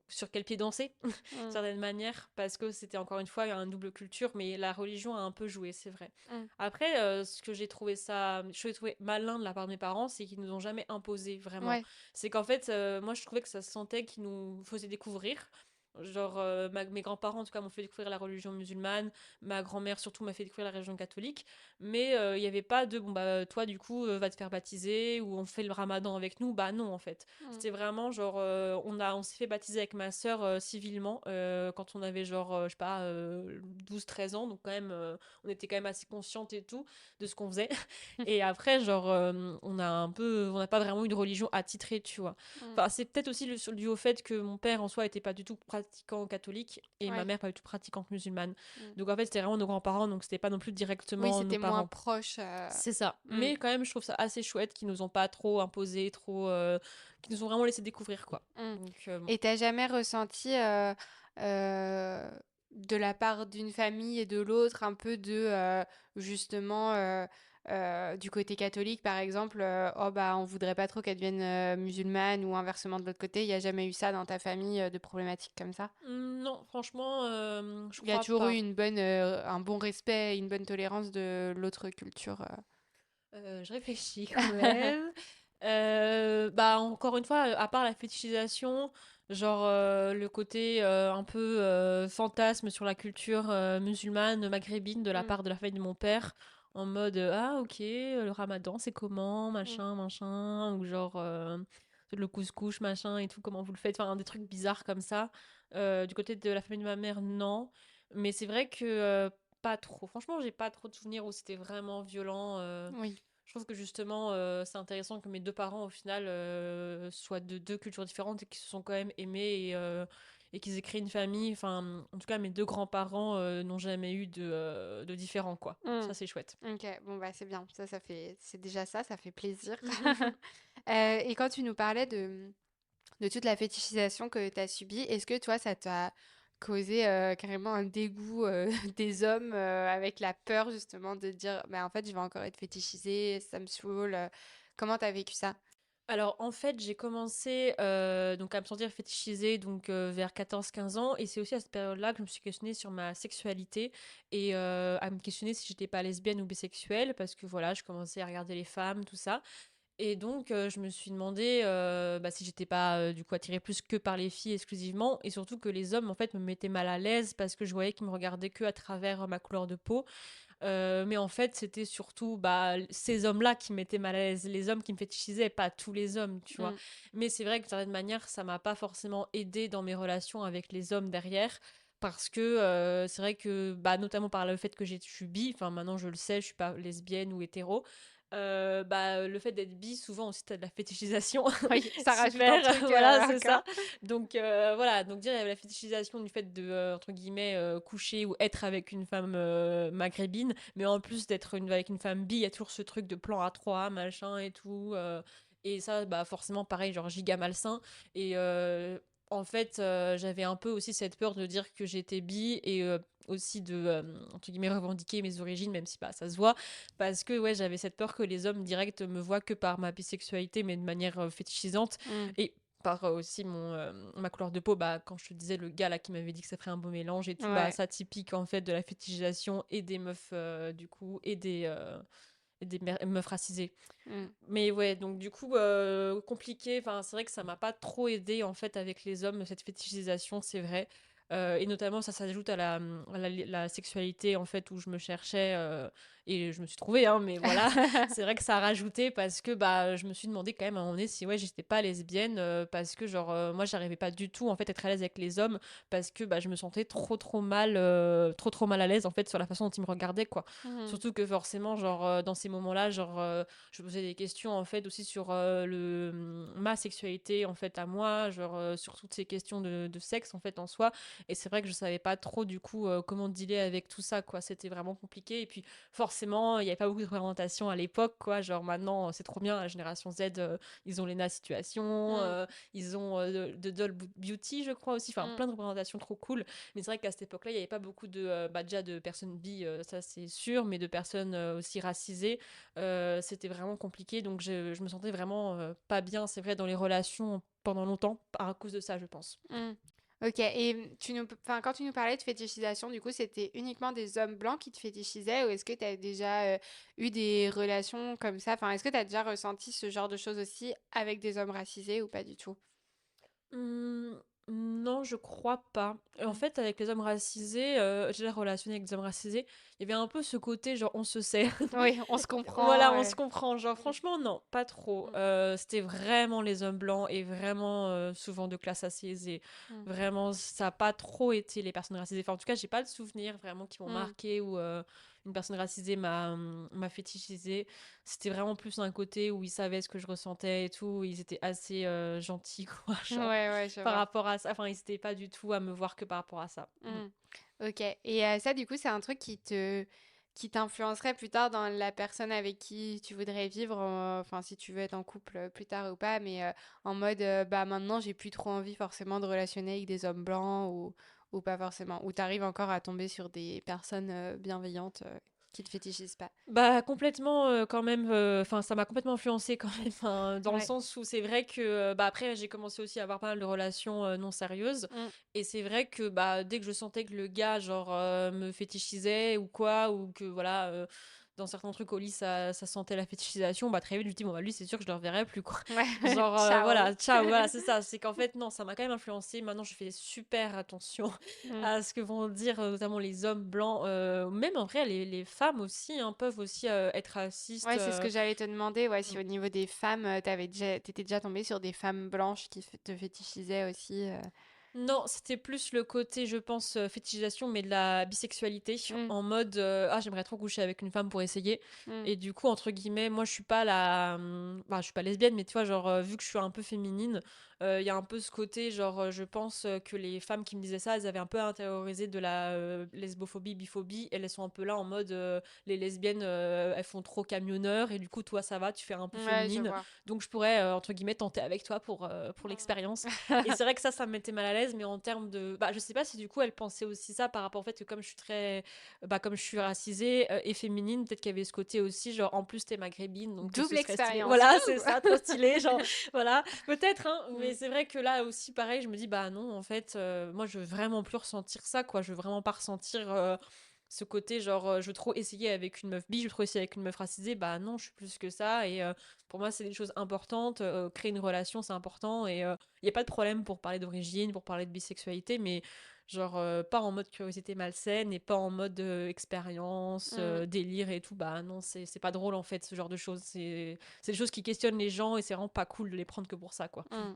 sur quel pied danser Mm. certaine manière, parce que c'était encore une fois une double culture, mais la religion a un peu joué, c'est vrai. Mm. Après, ce que j'ai trouvé malin de la part de mes parents, c'est qu'ils nous ont jamais imposé vraiment. Ouais. C'est qu'en fait, moi je trouvais que ça se sentait qu'ils nous faisaient découvrir. Genre, mes grands-parents, en tout cas, m'ont fait découvrir la religion musulmane. Ma grand-mère, surtout, m'a fait découvrir la religion catholique. Mais il n'y avait pas de, bon, bah, toi, du coup, va te faire baptiser ou on fait le ramadan avec nous. Bah, non, en fait. Mm. C'était vraiment genre, on s'est fait baptiser avec ma sœur civilement quand on avait genre, je sais pas, 12-13 ans. Donc quand même, on était quand même assez consciente et tout de ce qu'on faisait. Et après, genre, on n'a pas vraiment eu de religion attitrée, tu vois. Mm. Enfin, c'est peut-être aussi dû au fait que mon père en soi était pas du tout pratiquant catholique et ma Ouais. mère pas du tout pratiquante musulmane. Mm. Donc en fait, c'était vraiment nos grands-parents, donc c'était pas non plus Oui, directement nos c'était moins parents. proche. C'est ça. Mm. Mais quand même, je trouve ça assez chouette qu'ils nous ont pas trop imposé, trop, qu'ils nous ont vraiment laissé découvrir quoi. Mm. Donc bon. Et t'as jamais ressenti euh, de la part d'une famille et de l'autre un peu de justement du côté catholique par exemple, oh bah on voudrait pas trop qu'elle devienne musulmane ou inversement de l'autre côté, il y a jamais eu ça dans ta famille de problématiques comme ça? Non, franchement, je Il y a crois toujours eu pas. un bon respect et une bonne tolérance de l'autre culture. Je réfléchis quand même. Bah encore une fois, à part la fétichisation, genre le côté un peu fantasme sur la culture musulmane maghrébine de la Mm, part de la famille de mon père, en mode ah ok, le ramadan c'est comment, mm, machin, machin, ou genre le couscous, machin et tout, comment vous le faites, enfin des trucs bizarres comme ça. Du côté de la famille de ma mère, non. Mais c'est vrai que pas trop. Franchement, j'ai pas trop de souvenirs où c'était vraiment violent. oui. Je trouve que justement, c'est intéressant que mes deux parents, au final, soient de deux cultures différentes et qu'ils se sont quand même aimés et qu'ils aient créé une famille. Enfin, en tout cas, mes deux grands-parents n'ont jamais eu de différents, quoi. Donc Mm. ça, c'est chouette. Ok, bon bah c'est bien, c'est déjà ça, ça fait plaisir. Et quand tu nous parlais de toute la fétichisation que tu as subie, est-ce que toi ça t'a causé carrément un dégoût des hommes avec la peur justement de dire bah en fait je vais encore être fétichisée, ça me saoule. Comment t'as vécu ça? Alors, en fait, j'ai commencé donc à me sentir fétichisée donc, vers 14-15 ans. Et c'est aussi à cette période-là que je me suis questionnée sur ma sexualité et à me questionner si j'étais pas lesbienne ou bisexuelle. Parce que voilà, je commençais à regarder les femmes, tout ça. Et donc, je me suis demandé bah, si j'étais pas du coup attirée plus que par les filles exclusivement, et surtout que les hommes en fait me mettaient mal à l'aise parce que je voyais qu'ils me regardaient que à travers ma couleur de peau, Mais en fait, c'était surtout ces hommes-là qui m'étaient mal à l'aise, les hommes qui me fétichisaient, pas tous les hommes, tu vois. Mm. Mais c'est vrai que d'une certaine manière, ça m'a pas forcément aidé dans mes relations avec les hommes derrière. Parce que c'est vrai que, notamment par le fait que je suis bi, enfin maintenant je le sais, je suis pas lesbienne ou hétéro. Le fait d'être bi, souvent aussi t'as de la fétichisation. Oui, ça rajoute un Super, truc voilà, c'est encore. ça. Donc voilà, donc dire il y avait la fétichisation du fait de, entre guillemets, coucher ou être avec une femme maghrébine, mais en plus d'être avec une femme bi, il y a toujours ce truc de plan à trois, machin et tout. Et ça, forcément, pareil, genre giga malsain. Et en fait, j'avais un peu aussi cette peur de dire que j'étais bi et aussi de, entre guillemets, revendiquer mes origines, même si ça se voit. Parce que ouais, j'avais cette peur que les hommes directs me voient que par ma bisexualité, mais de manière fétichisante. Mm. Et par aussi ma couleur de peau, quand je te disais le gars là qui m'avait dit que ça ferait un beau mélange et tout, Ouais. ça typique en fait de la fétichisation et des meufs du coup et des meufs racisées. Mm. Mais ouais, donc du coup compliqué, enfin c'est vrai que ça m'a pas trop aidé en fait avec les hommes cette fétichisation, c'est vrai. Et notamment ça s'ajoute à la sexualité en fait où je me cherchais et je me suis trouvée hein, mais voilà, c'est vrai que ça a rajouté parce que je me suis demandé quand même à un moment donné si ouais j'étais pas lesbienne parce que genre moi j'arrivais pas du tout en fait à être à l'aise avec les hommes parce que je me sentais trop mal trop mal à l'aise en fait sur la façon dont ils me regardaient quoi. Mm. Surtout que forcément genre dans ces moments-là genre je me posais des questions en fait aussi sur ma sexualité en fait à moi, genre sur toutes ces questions de sexe en fait en soi. Et c'est vrai que je savais pas trop du coup comment dealer avec tout ça quoi. C'était vraiment compliqué. Et puis forcément il y avait pas beaucoup de représentation à l'époque quoi. Genre maintenant c'est trop bien la génération Z, ils ont Lena Situation, Mm. ils ont de Doll Beauty je crois aussi. Enfin Mm. plein de représentations trop cool. Mais c'est vrai qu'à cette époque-là il y avait pas beaucoup de déjà de personnes bi, ça c'est sûr, mais de personnes aussi racisées. C'était vraiment compliqué, donc je me sentais vraiment pas bien, c'est vrai, dans les relations pendant longtemps, à cause de ça, je pense. Mm. Ok, et enfin, quand tu nous parlais de fétichisation, du coup, c'était uniquement des hommes blancs qui te fétichisaient ou est-ce que tu as déjà eu des relations comme ça? Enfin, est-ce que tu as déjà ressenti ce genre de choses aussi avec des hommes racisés ou pas du tout? Mmh, non, je crois pas. En Mm. fait, avec les hommes racisés, j'ai déjà relationné avec des hommes racisés, il y avait un peu ce côté, genre, on se sait. Oui, on se comprend. Voilà, on se comprend. Genre, franchement, non, pas trop. Mm. C'était vraiment les hommes blancs et vraiment souvent de classe assez aisée. Mm. Vraiment, ça n'a pas trop été les personnes racisées. Enfin, en tout cas, j'ai pas de souvenirs vraiment qui m'ont Mm. marqué ou une personne racisée m'a fétichisé. C'était vraiment plus un côté où ils savaient ce que je ressentais et tout. Ils étaient assez gentils, quoi. Ouais, Genre, ouais, je par vois. rapport à ça. Enfin, ils n'étaient pas du tout à me voir que par rapport à ça. Mm. Mm. Ok, et ça, du coup, c'est un truc qui t'influencerait plus tard dans la personne avec qui tu voudrais vivre, enfin, si tu veux être en couple plus tard ou pas, mais en mode, maintenant, j'ai plus trop envie forcément de relationner avec des hommes blancs ou pas forcément, ou t'arrives encore à tomber sur des personnes bienveillantes qui te fétichisent pas. Complètement quand même enfin ça m'a complètement influencé quand même dans le Ouais. sens où c'est vrai que après j'ai commencé aussi à avoir pas mal de relations non sérieuses Mm. et c'est vrai que dès que je sentais que le gars genre me fétichisait ou quoi ou que voilà dans certains trucs au lit ça sentait la fétichisation très vite je me dis bon lui c'est sûr que je le reverrai plus quoi. Ouais. Genre Ciao. voilà ciao voilà c'est ça, c'est qu'en fait non ça m'a quand même influencé, maintenant je fais super attention Mm. à ce que vont dire notamment les hommes blancs, même en vrai les femmes aussi hein, peuvent aussi être racistes. Ouais, c'est ce que j'allais te demander, ouais, si Mm. au niveau des femmes, t'étais déjà tombée sur des femmes blanches qui te fétichisaient aussi. Non, c'était plus le côté, je pense, fétichisation, mais de la bisexualité, Mm. en mode ah j'aimerais trop coucher avec une femme pour essayer. Mm. Et du coup, entre guillemets, moi je suis pas je suis pas lesbienne, mais tu vois, genre vu que je suis un peu féminine, il y a un peu ce côté, genre je pense que les femmes qui me disaient ça, elles avaient un peu intériorisé de la lesbophobie, biphobie, et elles sont un peu là en mode les lesbiennes, elles font trop camionneur, et du coup toi ça va, tu fais un peu Ouais, je féminine, vois. donc je pourrais entre guillemets tenter avec toi pour l'expérience. Et c'est vrai que ça me mettait mal à l'aise, mais en termes de. Je sais pas si du coup elle pensait aussi ça par rapport au fait que comme je suis très. Comme je suis racisée et féminine, peut-être qu'il y avait ce côté aussi, genre en plus t'es maghrébine, donc ce Double serait stylé. expérience. Voilà, c'est Wouh. ça, trop stylé, genre voilà, peut-être, hein, mais Mm. c'est vrai que là aussi, pareil, je me dis, bah non, en fait, moi je veux vraiment plus ressentir ça, quoi, je veux vraiment pas ressentir. Ce côté genre je veux trop essayer avec une meuf bi, je veux trop essayer avec une meuf racisée, bah non je suis plus que ça et pour moi c'est des choses importantes, créer une relation c'est important et il y a pas de problème pour parler d'origine, pour parler de bisexualité, mais genre pas en mode curiosité malsaine et pas en mode expérience, Mm, délire et tout. Bah non, c'est pas drôle en fait, ce genre de choses. C'est des choses qui questionnent les gens et c'est vraiment pas cool de les prendre que pour ça, quoi. mm.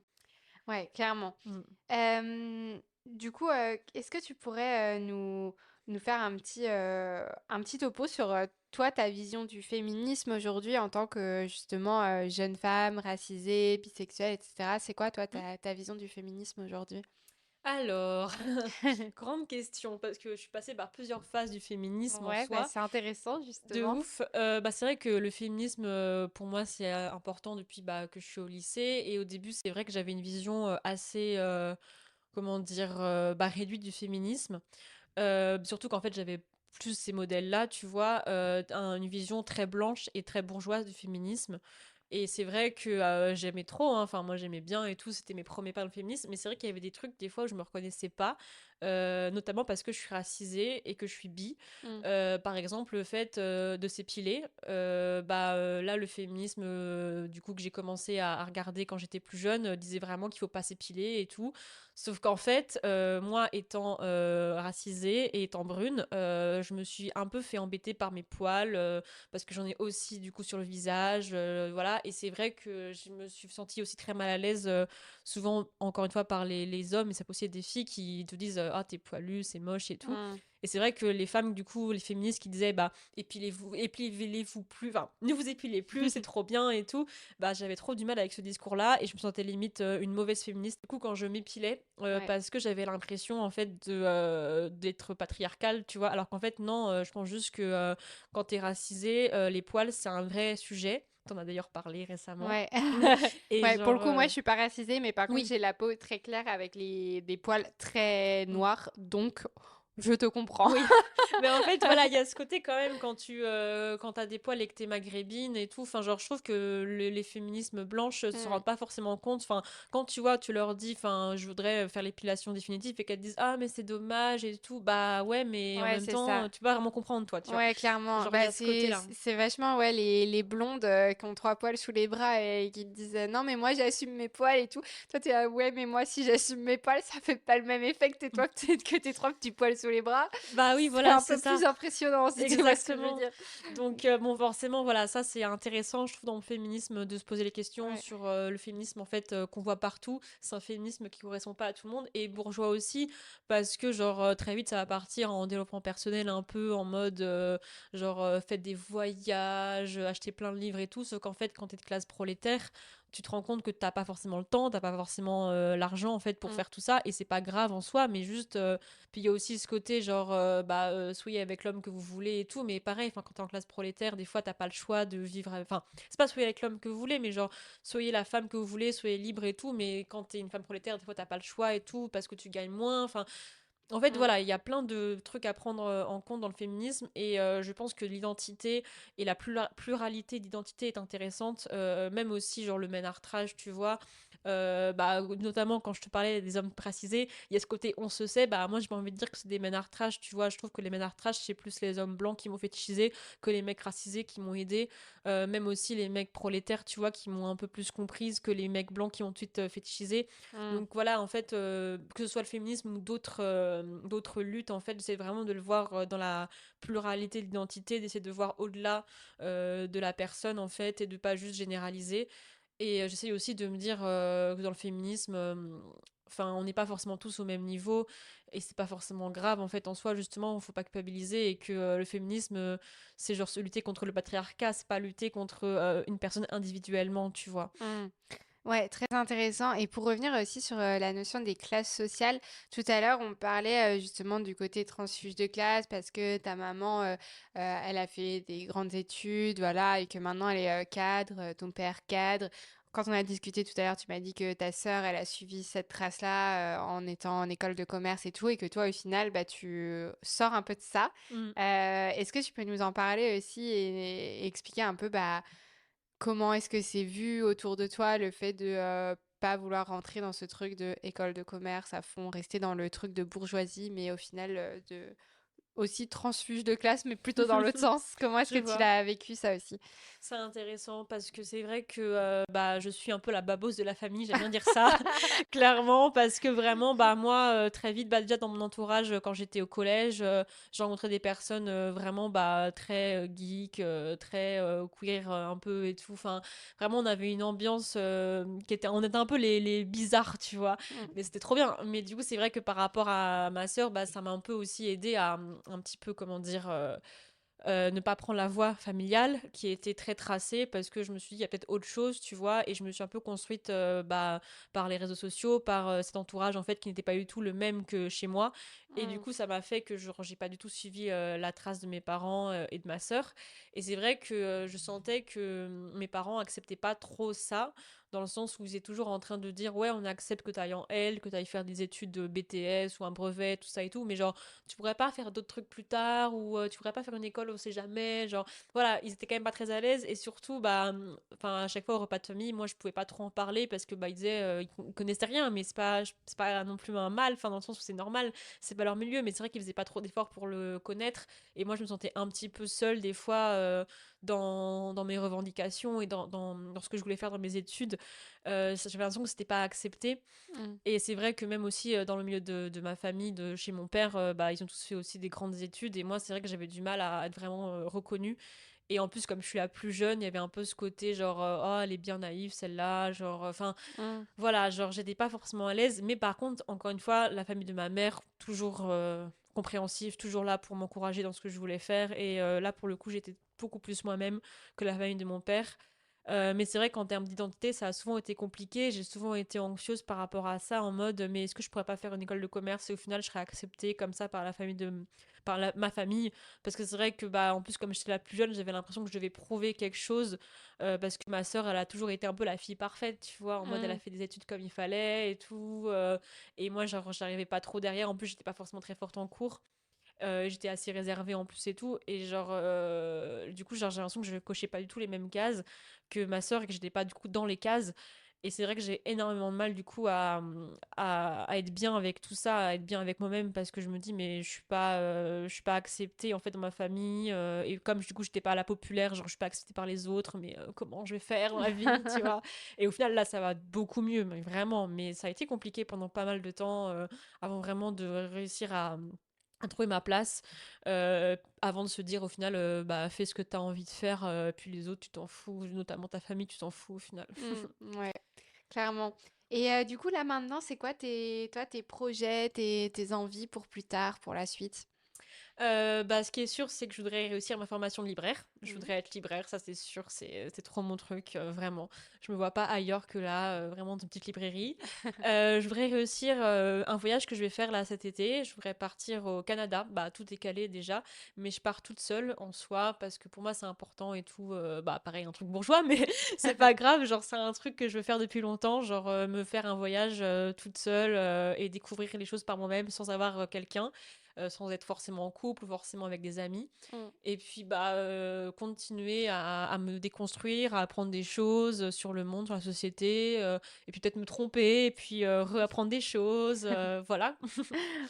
Ouais, clairement. Mm. Du coup, est-ce que tu pourrais nous faire un petit topo sur toi, ta vision du féminisme aujourd'hui en tant que justement jeune femme, racisée, bisexuelle, etc. C'est quoi toi ta vision du féminisme aujourd'hui? Alors, grande question, parce que je suis passée par plusieurs phases du féminisme en Ouais, bah soi. c'est intéressant De justement. ouf. Bah, c'est vrai que le féminisme, pour moi, c'est important depuis bah, que je suis au lycée. Et au début, c'est vrai que j'avais une vision assez, comment dire, bah, réduite du féminisme. Surtout qu'en fait, j'avais plus ces modèles-là, tu vois, une vision très blanche et très bourgeoise du féminisme. Et c'est vrai que j'aimais trop, hein. Enfin moi j'aimais bien et tout, c'était mes premiers pas dans le féminisme, mais c'est vrai qu'il y avait des trucs des fois où je me reconnaissais pas, notamment parce que je suis racisée et que je suis bi. Mm. Par exemple le fait de s'épiler, là le féminisme du coup que j'ai commencé à regarder quand j'étais plus jeune disait vraiment qu'il faut pas s'épiler et tout. Sauf qu'en fait, moi étant racisée et étant brune, je me suis un peu fait embêter par mes poils, parce que j'en ai aussi du coup sur le visage, voilà. Et c'est vrai que je me suis sentie aussi très mal à l'aise, souvent encore une fois par les hommes, et ça peut aussi être des filles qui te disent ah t'es poilu, c'est moche et tout. Mm. Et c'est vrai que les femmes, du coup, les féministes qui disaient, bah, épilez-vous plus, enfin, ne vous épilez plus, c'est trop bien et tout, bah, j'avais trop du mal avec ce discours-là et je me sentais limite une mauvaise féministe, du coup, quand je m'épilais, Ouais. parce que j'avais l'impression, en fait, d'être patriarcale, tu vois, alors qu'en fait, non, je pense juste que quand t'es racisé, les poils, c'est un vrai sujet. T'en as d'ailleurs parlé récemment. Ouais. Et Ouais, pour le genre, coup, moi, je suis pas racisée, mais par contre, oui. j'ai la peau très claire avec des poils très noirs, donc je te comprends. Oui, mais en fait, voilà, il y a ce côté quand même quand t'as des poils et que t'es maghrébine et tout. Enfin, genre, je trouve que les féminismes blanches se Mm. rendent pas forcément compte. Enfin, quand tu vois, tu leur dis, enfin, je voudrais faire l'épilation définitive et qu'elles te disent, ah, mais c'est dommage et tout. Bah ouais, mais en Ouais, même c'est temps, ça. tu peux pas vraiment comprendre, toi, tu vois. Ouais, clairement. Genre, il y Bah, a ce côté-là. c'est vachement, ouais, les blondes qui ont trois poils sous les bras et qui te disent non, mais moi, j'assume mes poils et tout. Toi, t'es là, ouais, mais moi, si j'assume mes poils, ça fait pas le même effet que toi, que tes trois petits poils sous les bras. Bah oui, C'est voilà, un c'est peu ça. plus impressionnant, si tu vois ce que je veux Exactement. dire. Donc, bon, forcément, voilà, ça c'est intéressant, je trouve, dans le féminisme, de se poser les questions Ouais. sur le féminisme, en fait, qu'on voit partout. C'est un féminisme qui correspond pas à tout le monde, et bourgeois aussi, parce que, genre, très vite, ça va partir en développement personnel, un peu en mode, genre, faites des voyages, achetez plein de livres et tout, sauf qu'en fait, quand t'es de classe prolétaire, tu te rends compte que t'as pas forcément le temps, t'as pas forcément l'argent, en fait, pour Mm. faire tout ça, et c'est pas grave en soi, mais juste puis il y a aussi ce côté genre, soyez avec l'homme que vous voulez et tout, mais pareil, enfin, quand t'es en classe prolétaire, des fois t'as pas le choix de vivre. Enfin, c'est pas soyez avec l'homme que vous voulez, mais genre, soyez la femme que vous voulez, soyez libre et tout, mais quand t'es une femme prolétaire, des fois t'as pas le choix et tout, parce que tu gagnes moins. Enfin, en fait, Mm. voilà, il y a plein de trucs à prendre en compte dans le féminisme, et je pense que l'identité et la pluralité d'identité est intéressante, même aussi, genre, le ménartrage, tu vois. Bah, notamment quand je te parlais des hommes racisés, il y a ce côté on se sait, bah moi j'ai pas envie de dire que c'est des ménartrages, tu vois. Je trouve que les ménartrages, c'est plus les hommes blancs qui m'ont fétichisé que les mecs racisés qui m'ont aidé. Même aussi les mecs prolétaires, tu vois, qui m'ont un peu plus comprise que les mecs blancs qui ont tout de suite fétichisé. Mm. Donc voilà, en fait, que ce soit le féminisme ou d'autres luttes, en fait, j'essaie vraiment de le voir dans la pluralité de l'identité, d'essayer de voir au-delà de la personne, en fait, et de pas juste généraliser. Et j'essaie aussi de me dire que dans le féminisme, enfin, on n'est pas forcément tous au même niveau, et c'est pas forcément grave, en fait, en soi, justement, il faut pas culpabiliser, et que le féminisme, c'est genre se lutter contre le patriarcat, c'est pas lutter contre une personne individuellement, tu vois. Mm. Ouais, très intéressant. Et pour revenir aussi sur la notion des classes sociales, tout à l'heure, on parlait justement du côté transfuge de classe parce que ta maman, elle a fait des grandes études, voilà, et que maintenant elle est cadre, ton père cadre. Quand on a discuté tout à l'heure, tu m'as dit que ta sœur, elle a suivi cette trace-là en étant en école de commerce et tout, et que toi, au final, bah, tu sors un peu de ça. Mm. Est-ce que tu peux nous en parler aussi et expliquer un peu, bah, comment est-ce que c'est vu autour de toi le fait de pas vouloir rentrer dans ce truc de école de commerce à fond, rester dans le truc de bourgeoisie, mais au final aussi transfuge de classe, mais plutôt dans l'autre sens. Comment est-ce Je que tu vois. l'as vécu ça aussi? C'est intéressant parce que c'est vrai que bah, je suis un peu la babose de la famille, j'aime bien dire ça, clairement, parce que vraiment, bah, moi, très vite, bah, déjà dans mon entourage, quand j'étais au collège, j'ai rencontré des personnes vraiment bah, très geek, très queer un peu et tout. Enfin, vraiment, on avait une ambiance on était un peu les bizarres, tu vois. Mm. Mais c'était trop bien. Mais du coup, c'est vrai que par rapport à ma sœur, bah, ça m'a un peu aussi aidé à un petit peu, comment dire, ne pas prendre la voie familiale qui était très tracée parce que je me suis dit il y a peut-être autre chose, tu vois, et je me suis un peu construite bah, par les réseaux sociaux, par cet entourage en fait qui n'était pas du tout le même que chez moi, et du Mm. coup ça m'a fait que j'ai pas du tout suivi la trace de mes parents et de ma sœur, et c'est vrai que je sentais que mes parents acceptaient pas trop ça, dans le sens où ils étaient toujours en train de dire ouais on accepte que tu ailles en L, que tu ailles faire des études de BTS ou un brevet, tout ça et tout, mais genre tu pourrais pas faire d'autres trucs plus tard, ou tu pourrais pas faire une école, on sait jamais, genre voilà, ils étaient quand même pas très à l'aise, et surtout bah enfin à chaque fois au repas de famille, moi je pouvais pas trop en parler parce que bah ils disaient ils connaissaient rien, mais c'est pas non plus un mal, enfin dans le sens où c'est normal, c'est pas leur milieu, mais c'est vrai qu'ils faisaient pas trop d'efforts pour le connaître, et moi je me sentais un petit peu seule des fois dans mes revendications et dans ce que je voulais faire dans mes études. J'avais l'impression que c'était pas accepté, Mm. et c'est vrai que même aussi dans le milieu de ma famille, de chez mon père, bah, ils ont tous fait aussi des grandes études. Et moi, c'est vrai que j'avais du mal à être vraiment reconnue. Et en plus, comme je suis la plus jeune, il y avait un peu ce côté genre, oh, elle est bien naïve, celle-là. Genre, enfin, Mm. voilà, genre, j'étais pas forcément à l'aise. Mais par contre, encore une fois, la famille de ma mère, toujours compréhensive, toujours là pour m'encourager dans ce que je voulais faire. Et là, pour le coup, j'étais beaucoup plus moi-même que la famille de mon père. Mais c'est vrai qu'en termes d'identité, ça a souvent été compliqué. J'ai souvent été anxieuse par rapport à ça, en mode, mais est-ce que je pourrais pas faire une école de commerce et au final je serais acceptée comme ça par la famille ma famille, parce que c'est vrai que bah en plus comme j'étais la plus jeune, j'avais l'impression que je devais prouver quelque chose, parce que ma sœur, elle a toujours été un peu la fille parfaite, tu vois, en mode elle a Mm. fait des études comme il fallait et tout, et moi genre j'arrivais pas trop derrière. En plus, j'étais pas forcément très forte en cours. J'étais assez réservée en plus et tout, et genre du coup genre j'ai l'impression que je cochais pas du tout les mêmes cases que ma sœur, et que j'étais pas du coup dans les cases, et c'est vrai que j'ai énormément de mal du coup à être bien avec tout ça, à être bien avec moi-même, parce que je me dis mais je suis pas acceptée en fait dans ma famille, et comme du coup j'étais pas la populaire, genre je suis pas acceptée par les autres, mais comment je vais faire dans la vie, tu vois. Et au final là ça va beaucoup mieux, mais vraiment, mais ça a été compliqué pendant pas mal de temps, avant vraiment de réussir à trouver ma place, avant de se dire au final bah fais ce que tu as envie de faire, puis les autres tu t'en fous, notamment ta famille tu t'en fous au final. Mm. Ouais, clairement. Et du coup, là maintenant, c'est quoi tes projets, tes envies pour plus tard, pour la suite? Bah, ce qui est sûr, c'est que je voudrais réussir ma formation de libraire. Je Mm. voudrais être libraire, ça c'est sûr, c'est trop mon truc, vraiment. Je me vois pas ailleurs que là, vraiment dans une petite librairie. Je voudrais réussir un voyage que je vais faire là cet été. Je voudrais partir au Canada. Bah, tout est calé déjà, mais je pars toute seule en soi parce que pour moi c'est important et tout. Bah, pareil, un truc bourgeois, mais c'est pas grave. Genre, c'est un truc que je veux faire depuis longtemps. Genre, me faire un voyage toute seule et découvrir les choses par moi-même sans avoir quelqu'un, sans être forcément en couple ou forcément avec des amis. Mm. Et puis bah continuer à me déconstruire, à apprendre des choses sur le monde, sur la société, et puis peut-être me tromper, et puis réapprendre des choses, voilà.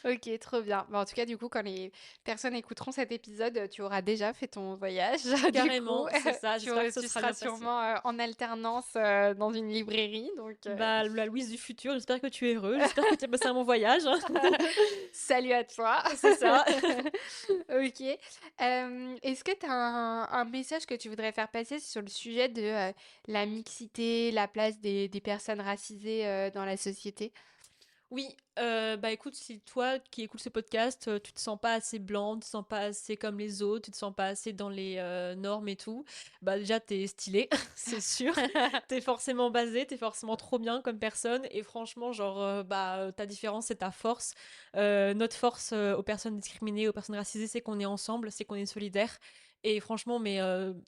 Ok, trop bien. Bah, en tout cas, du coup, quand les personnes écouteront cet épisode, tu auras déjà fait ton voyage. Du coup, Carrément, c'est ça, j'espère que ce tu sera seras bien passé. sûrement en alternance dans une librairie. Donc, Bah la Louise du futur, j'espère que tu es heureux, j'espère que tu as passé un bon voyage. salut à toi. C'est ça. Ok. Est-ce que tu as un message que tu voudrais faire passer sur le sujet de la mixité, la place des personnes racisées dans la société? Oui, bah écoute, si toi qui écoutes ce podcast, tu te sens pas assez blanc, tu te sens pas assez comme les autres, tu te sens pas assez dans les normes et tout, bah déjà t'es stylé, c'est sûr. T'es forcément basé, t'es forcément trop bien comme personne, et franchement, genre, bah ta différence c'est ta force. Notre force aux personnes discriminées, aux personnes racisées, c'est qu'on est ensemble, c'est qu'on est solidaires. Et franchement, mais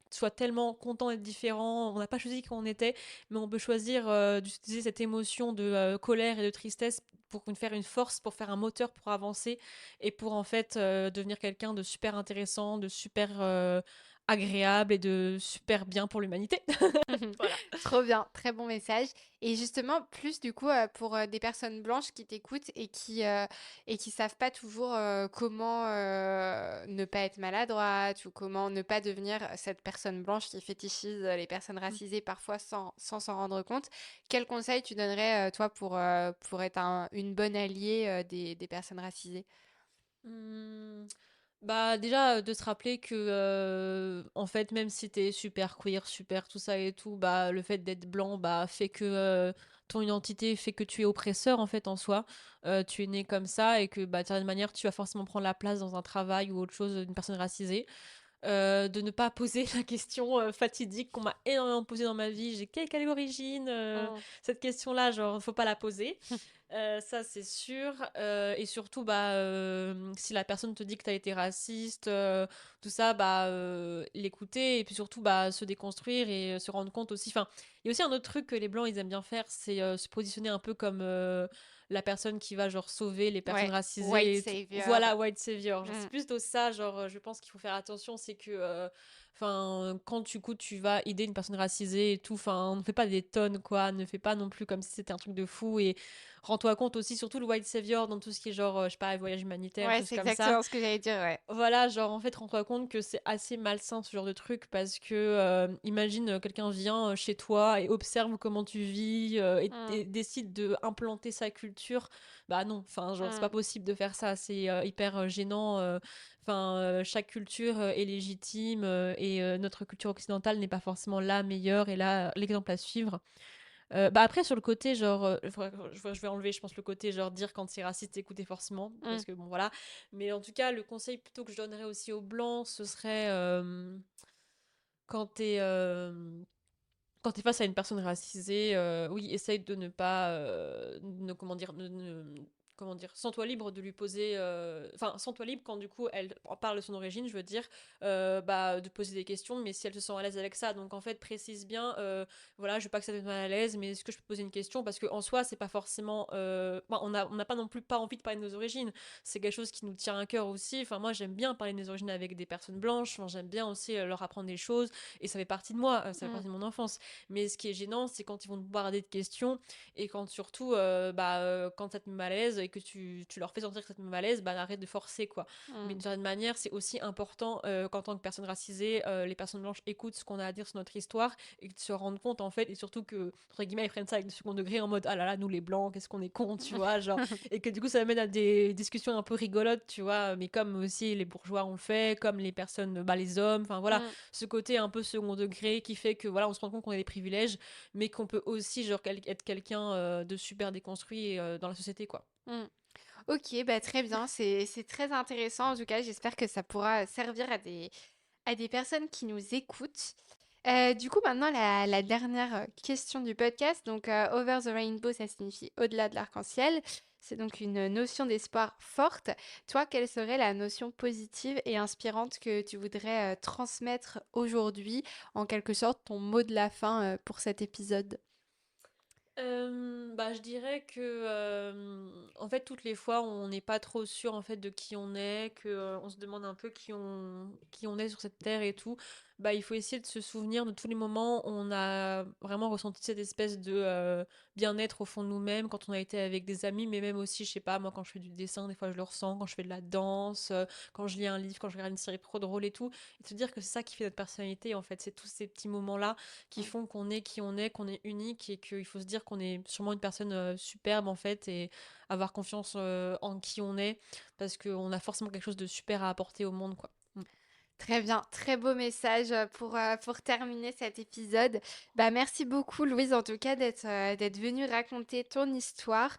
sois tellement content d'être différent. On n'a pas choisi qui on était, mais on peut choisir d'utiliser cette émotion de colère et de tristesse pour faire une force, pour faire un moteur pour avancer, et pour en fait devenir quelqu'un de super intéressant, de super agréable et de super bien pour l'humanité. Voilà. Trop bien, très bon message. Et justement, plus du coup, pour des personnes blanches qui t'écoutent et qui savent pas toujours comment ne pas être maladroite ou comment ne pas devenir cette personne blanche qui fétichise les personnes racisées parfois sans s'en rendre compte, quel conseil tu donnerais, toi, pour être une bonne alliée des personnes racisées? Mmh, bah, déjà, de se rappeler que, en fait, même si t'es super queer, super tout ça et tout, bah, le fait d'être blanc, bah, fait que, ton identité fait que tu es oppresseur, en fait, en soi. Tu es né comme ça et que, bah, d'une certaine manière, tu vas forcément prendre la place dans un travail ou autre chose d'une personne racisée. De ne pas poser la question, fatidique qu'on m'a énormément posée dans ma vie: «Quelle est l'origine?» Mm. Cette question-là, genre, faut pas la poser. Ça, c'est sûr. Et surtout, bah, si la personne te dit que t'as été raciste, tout ça, bah, l'écouter et puis surtout, bah, se déconstruire et se rendre compte aussi. Enfin, il y a aussi un autre truc que les Blancs, ils aiment bien faire, c'est se positionner un peu comme la personne qui va, genre, sauver les personnes Ouais, white racisées et tout. savior. Voilà, white savior. Genre, Mm. c'est plutôt ça, genre, je pense qu'il faut faire attention, c'est que... Enfin, quand du coup tu vas aider une personne racisée et tout, enfin, ne fais pas des tonnes quoi, ne fais pas non plus comme si c'était un truc de fou et rends-toi compte aussi, surtout le white savior dans tout ce qui est genre, je sais pas, voyage humanitaire, Ouais, choses c'est comme ça. exactement ce que j'allais dire, ouais. Voilà, genre en fait, rends-toi compte que c'est assez malsain ce genre de truc parce que imagine quelqu'un vient chez toi et observe comment tu vis Mm, et décide de implanter sa culture. Bah non, enfin genre c'est pas mm, possible de faire ça, c'est hyper gênant. Enfin, chaque culture est légitime et notre culture occidentale n'est pas forcément la meilleure et là l'exemple à suivre. Bah après sur le côté genre je vais enlever je pense le côté genre dire quand c'est raciste écouter forcément mm. parce que bon voilà, mais en tout cas le conseil plutôt que je donnerais aussi aux blancs ce serait quand t'es quand t'es face à une personne racisée, oui, essaye de ne pas, comment dire, comment dire, sens-toi libre de lui poser, enfin, sens-toi libre quand du coup elle parle de son origine, je veux dire, bah, de poser des questions, mais si elle se sent à l'aise avec ça, donc en fait, précise bien, voilà, je veux pas que ça te mette mal à l'aise, mais est-ce que je peux poser une question? Parce que en soi, c'est pas forcément, bah, on n'a pas non plus pas envie de parler de nos origines, c'est quelque chose qui nous tient à cœur aussi. Enfin, moi, j'aime bien parler de mes origines avec des personnes blanches, enfin, j'aime bien aussi leur apprendre des choses, et ça fait partie de moi, ça fait Mm. partie de mon enfance. Mais ce qui est gênant, c'est quand ils vont te bombarder de questions et quand surtout, bah, quand ça te met mal à l'aise et que tu leur fais sentir que ça te met mal à l'aise, bah, arrête de forcer, quoi. Mais Mm. d'une certaine manière, c'est aussi important qu'en tant que personne racisée, les personnes blanches écoutent ce qu'on a à dire sur notre histoire et qu'ils se rendent compte, en fait, et surtout que, entre guillemets, ils prennent ça avec du second degré en mode ah là là, nous les blancs, qu'est-ce qu'on est cons, tu vois, genre, et que du coup, ça amène à des discussions un peu rigolotes, tu vois, mais comme aussi les bourgeois ont le fait, comme les personnes, bah, les hommes, enfin voilà, Mm. ce côté un peu second degré qui fait que voilà, on se rend compte qu'on a des privilèges, mais qu'on peut aussi genre être quelqu'un de super déconstruit dans la société quoi. Mm. Ok, bah très bien, c'est très intéressant en tout cas, j'espère que ça pourra servir à des personnes qui nous écoutent. Du coup, maintenant, la dernière question du podcast. Donc, Over the Rainbow, ça signifie au-delà de l'arc-en-ciel. C'est donc une notion d'espoir forte. Toi, quelle serait la notion positive et inspirante que tu voudrais transmettre aujourd'hui, en quelque sorte, ton mot de la fin pour cet épisode? Bah, je dirais que en fait toutes les fois on n'est pas trop sûr en fait de qui on est, que on se demande un peu qui on est sur cette terre et tout. Bah il faut essayer de se souvenir de tous les moments où on a vraiment ressenti cette espèce de bien-être au fond de nous-mêmes quand on a été avec des amis, mais même aussi je sais pas moi quand je fais du dessin des fois je le ressens, quand je fais de la danse, quand je lis un livre, quand je regarde une série trop drôle et tout, et de se dire que c'est ça qui fait notre personnalité en fait, c'est tous ces petits moments là qui Mm. font qu'on est qui on est, qu'on est unique et qu'il faut se dire qu'on est sûrement une personne superbe en fait et avoir confiance en qui on est parce qu'on a forcément quelque chose de super à apporter au monde quoi. Mm. Très bien, très beau message pour terminer cet épisode. Bah, merci beaucoup Louise en tout cas d'être venue raconter ton histoire.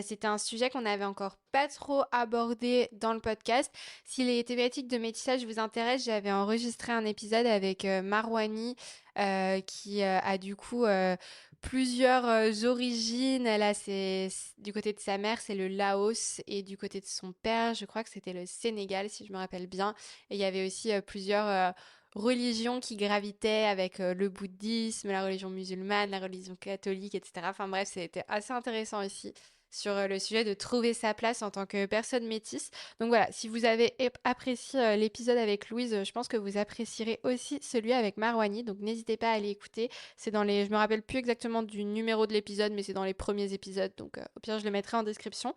C'était un sujet qu'on n'avait encore pas trop abordé dans le podcast. Si les thématiques de métissage vous intéressent, j'avais enregistré un épisode avec Marwani qui a du coup plusieurs origines. Là, du côté de sa mère, c'est le Laos et du côté de son père, je crois que c'était le Sénégal si je me rappelle bien. Et il y avait aussi plusieurs religions qui gravitaient avec le bouddhisme, la religion musulmane, la religion catholique, etc. Enfin bref, c'était assez intéressant aussi. sur le sujet de trouver sa place en tant que personne métisse. Donc voilà, si vous avez apprécié l'épisode avec Louise, je pense que vous apprécierez aussi celui avec Marwani. Donc n'hésitez pas à aller écouter. C'est dans les, je me rappelle plus exactement du numéro de l'épisode, mais c'est dans les premiers épisodes. Donc au pire, je le mettrai en description.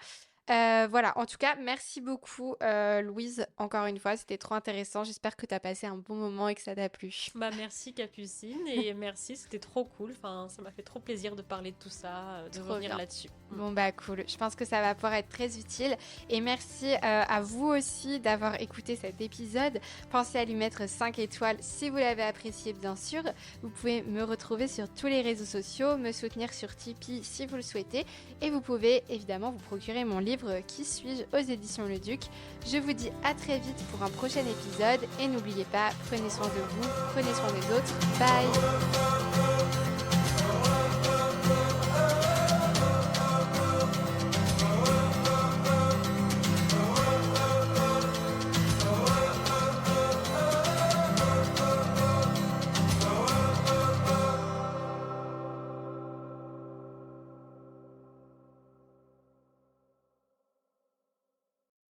Voilà, en tout cas, merci beaucoup Louise, encore une fois, c'était trop intéressant. J'espère que tu as passé un bon moment et que ça t'a plu. Bah merci Capucine et merci, c'était trop cool. Enfin, ça m'a fait trop plaisir de parler de tout ça, de Trop revenir bien. là-dessus. Bon bah cool, je pense que ça va pouvoir être très utile et merci à vous aussi d'avoir écouté cet épisode. Pensez à lui mettre 5 étoiles si vous l'avez apprécié bien sûr. Vous pouvez me retrouver sur tous les réseaux sociaux, me soutenir sur Tipeee si vous le souhaitez et vous pouvez évidemment vous procurer mon livre Qui suis-je aux éditions Le Duc. Je vous dis à très vite pour un prochain épisode et n'oubliez pas, prenez soin de vous, prenez soin des autres. Bye.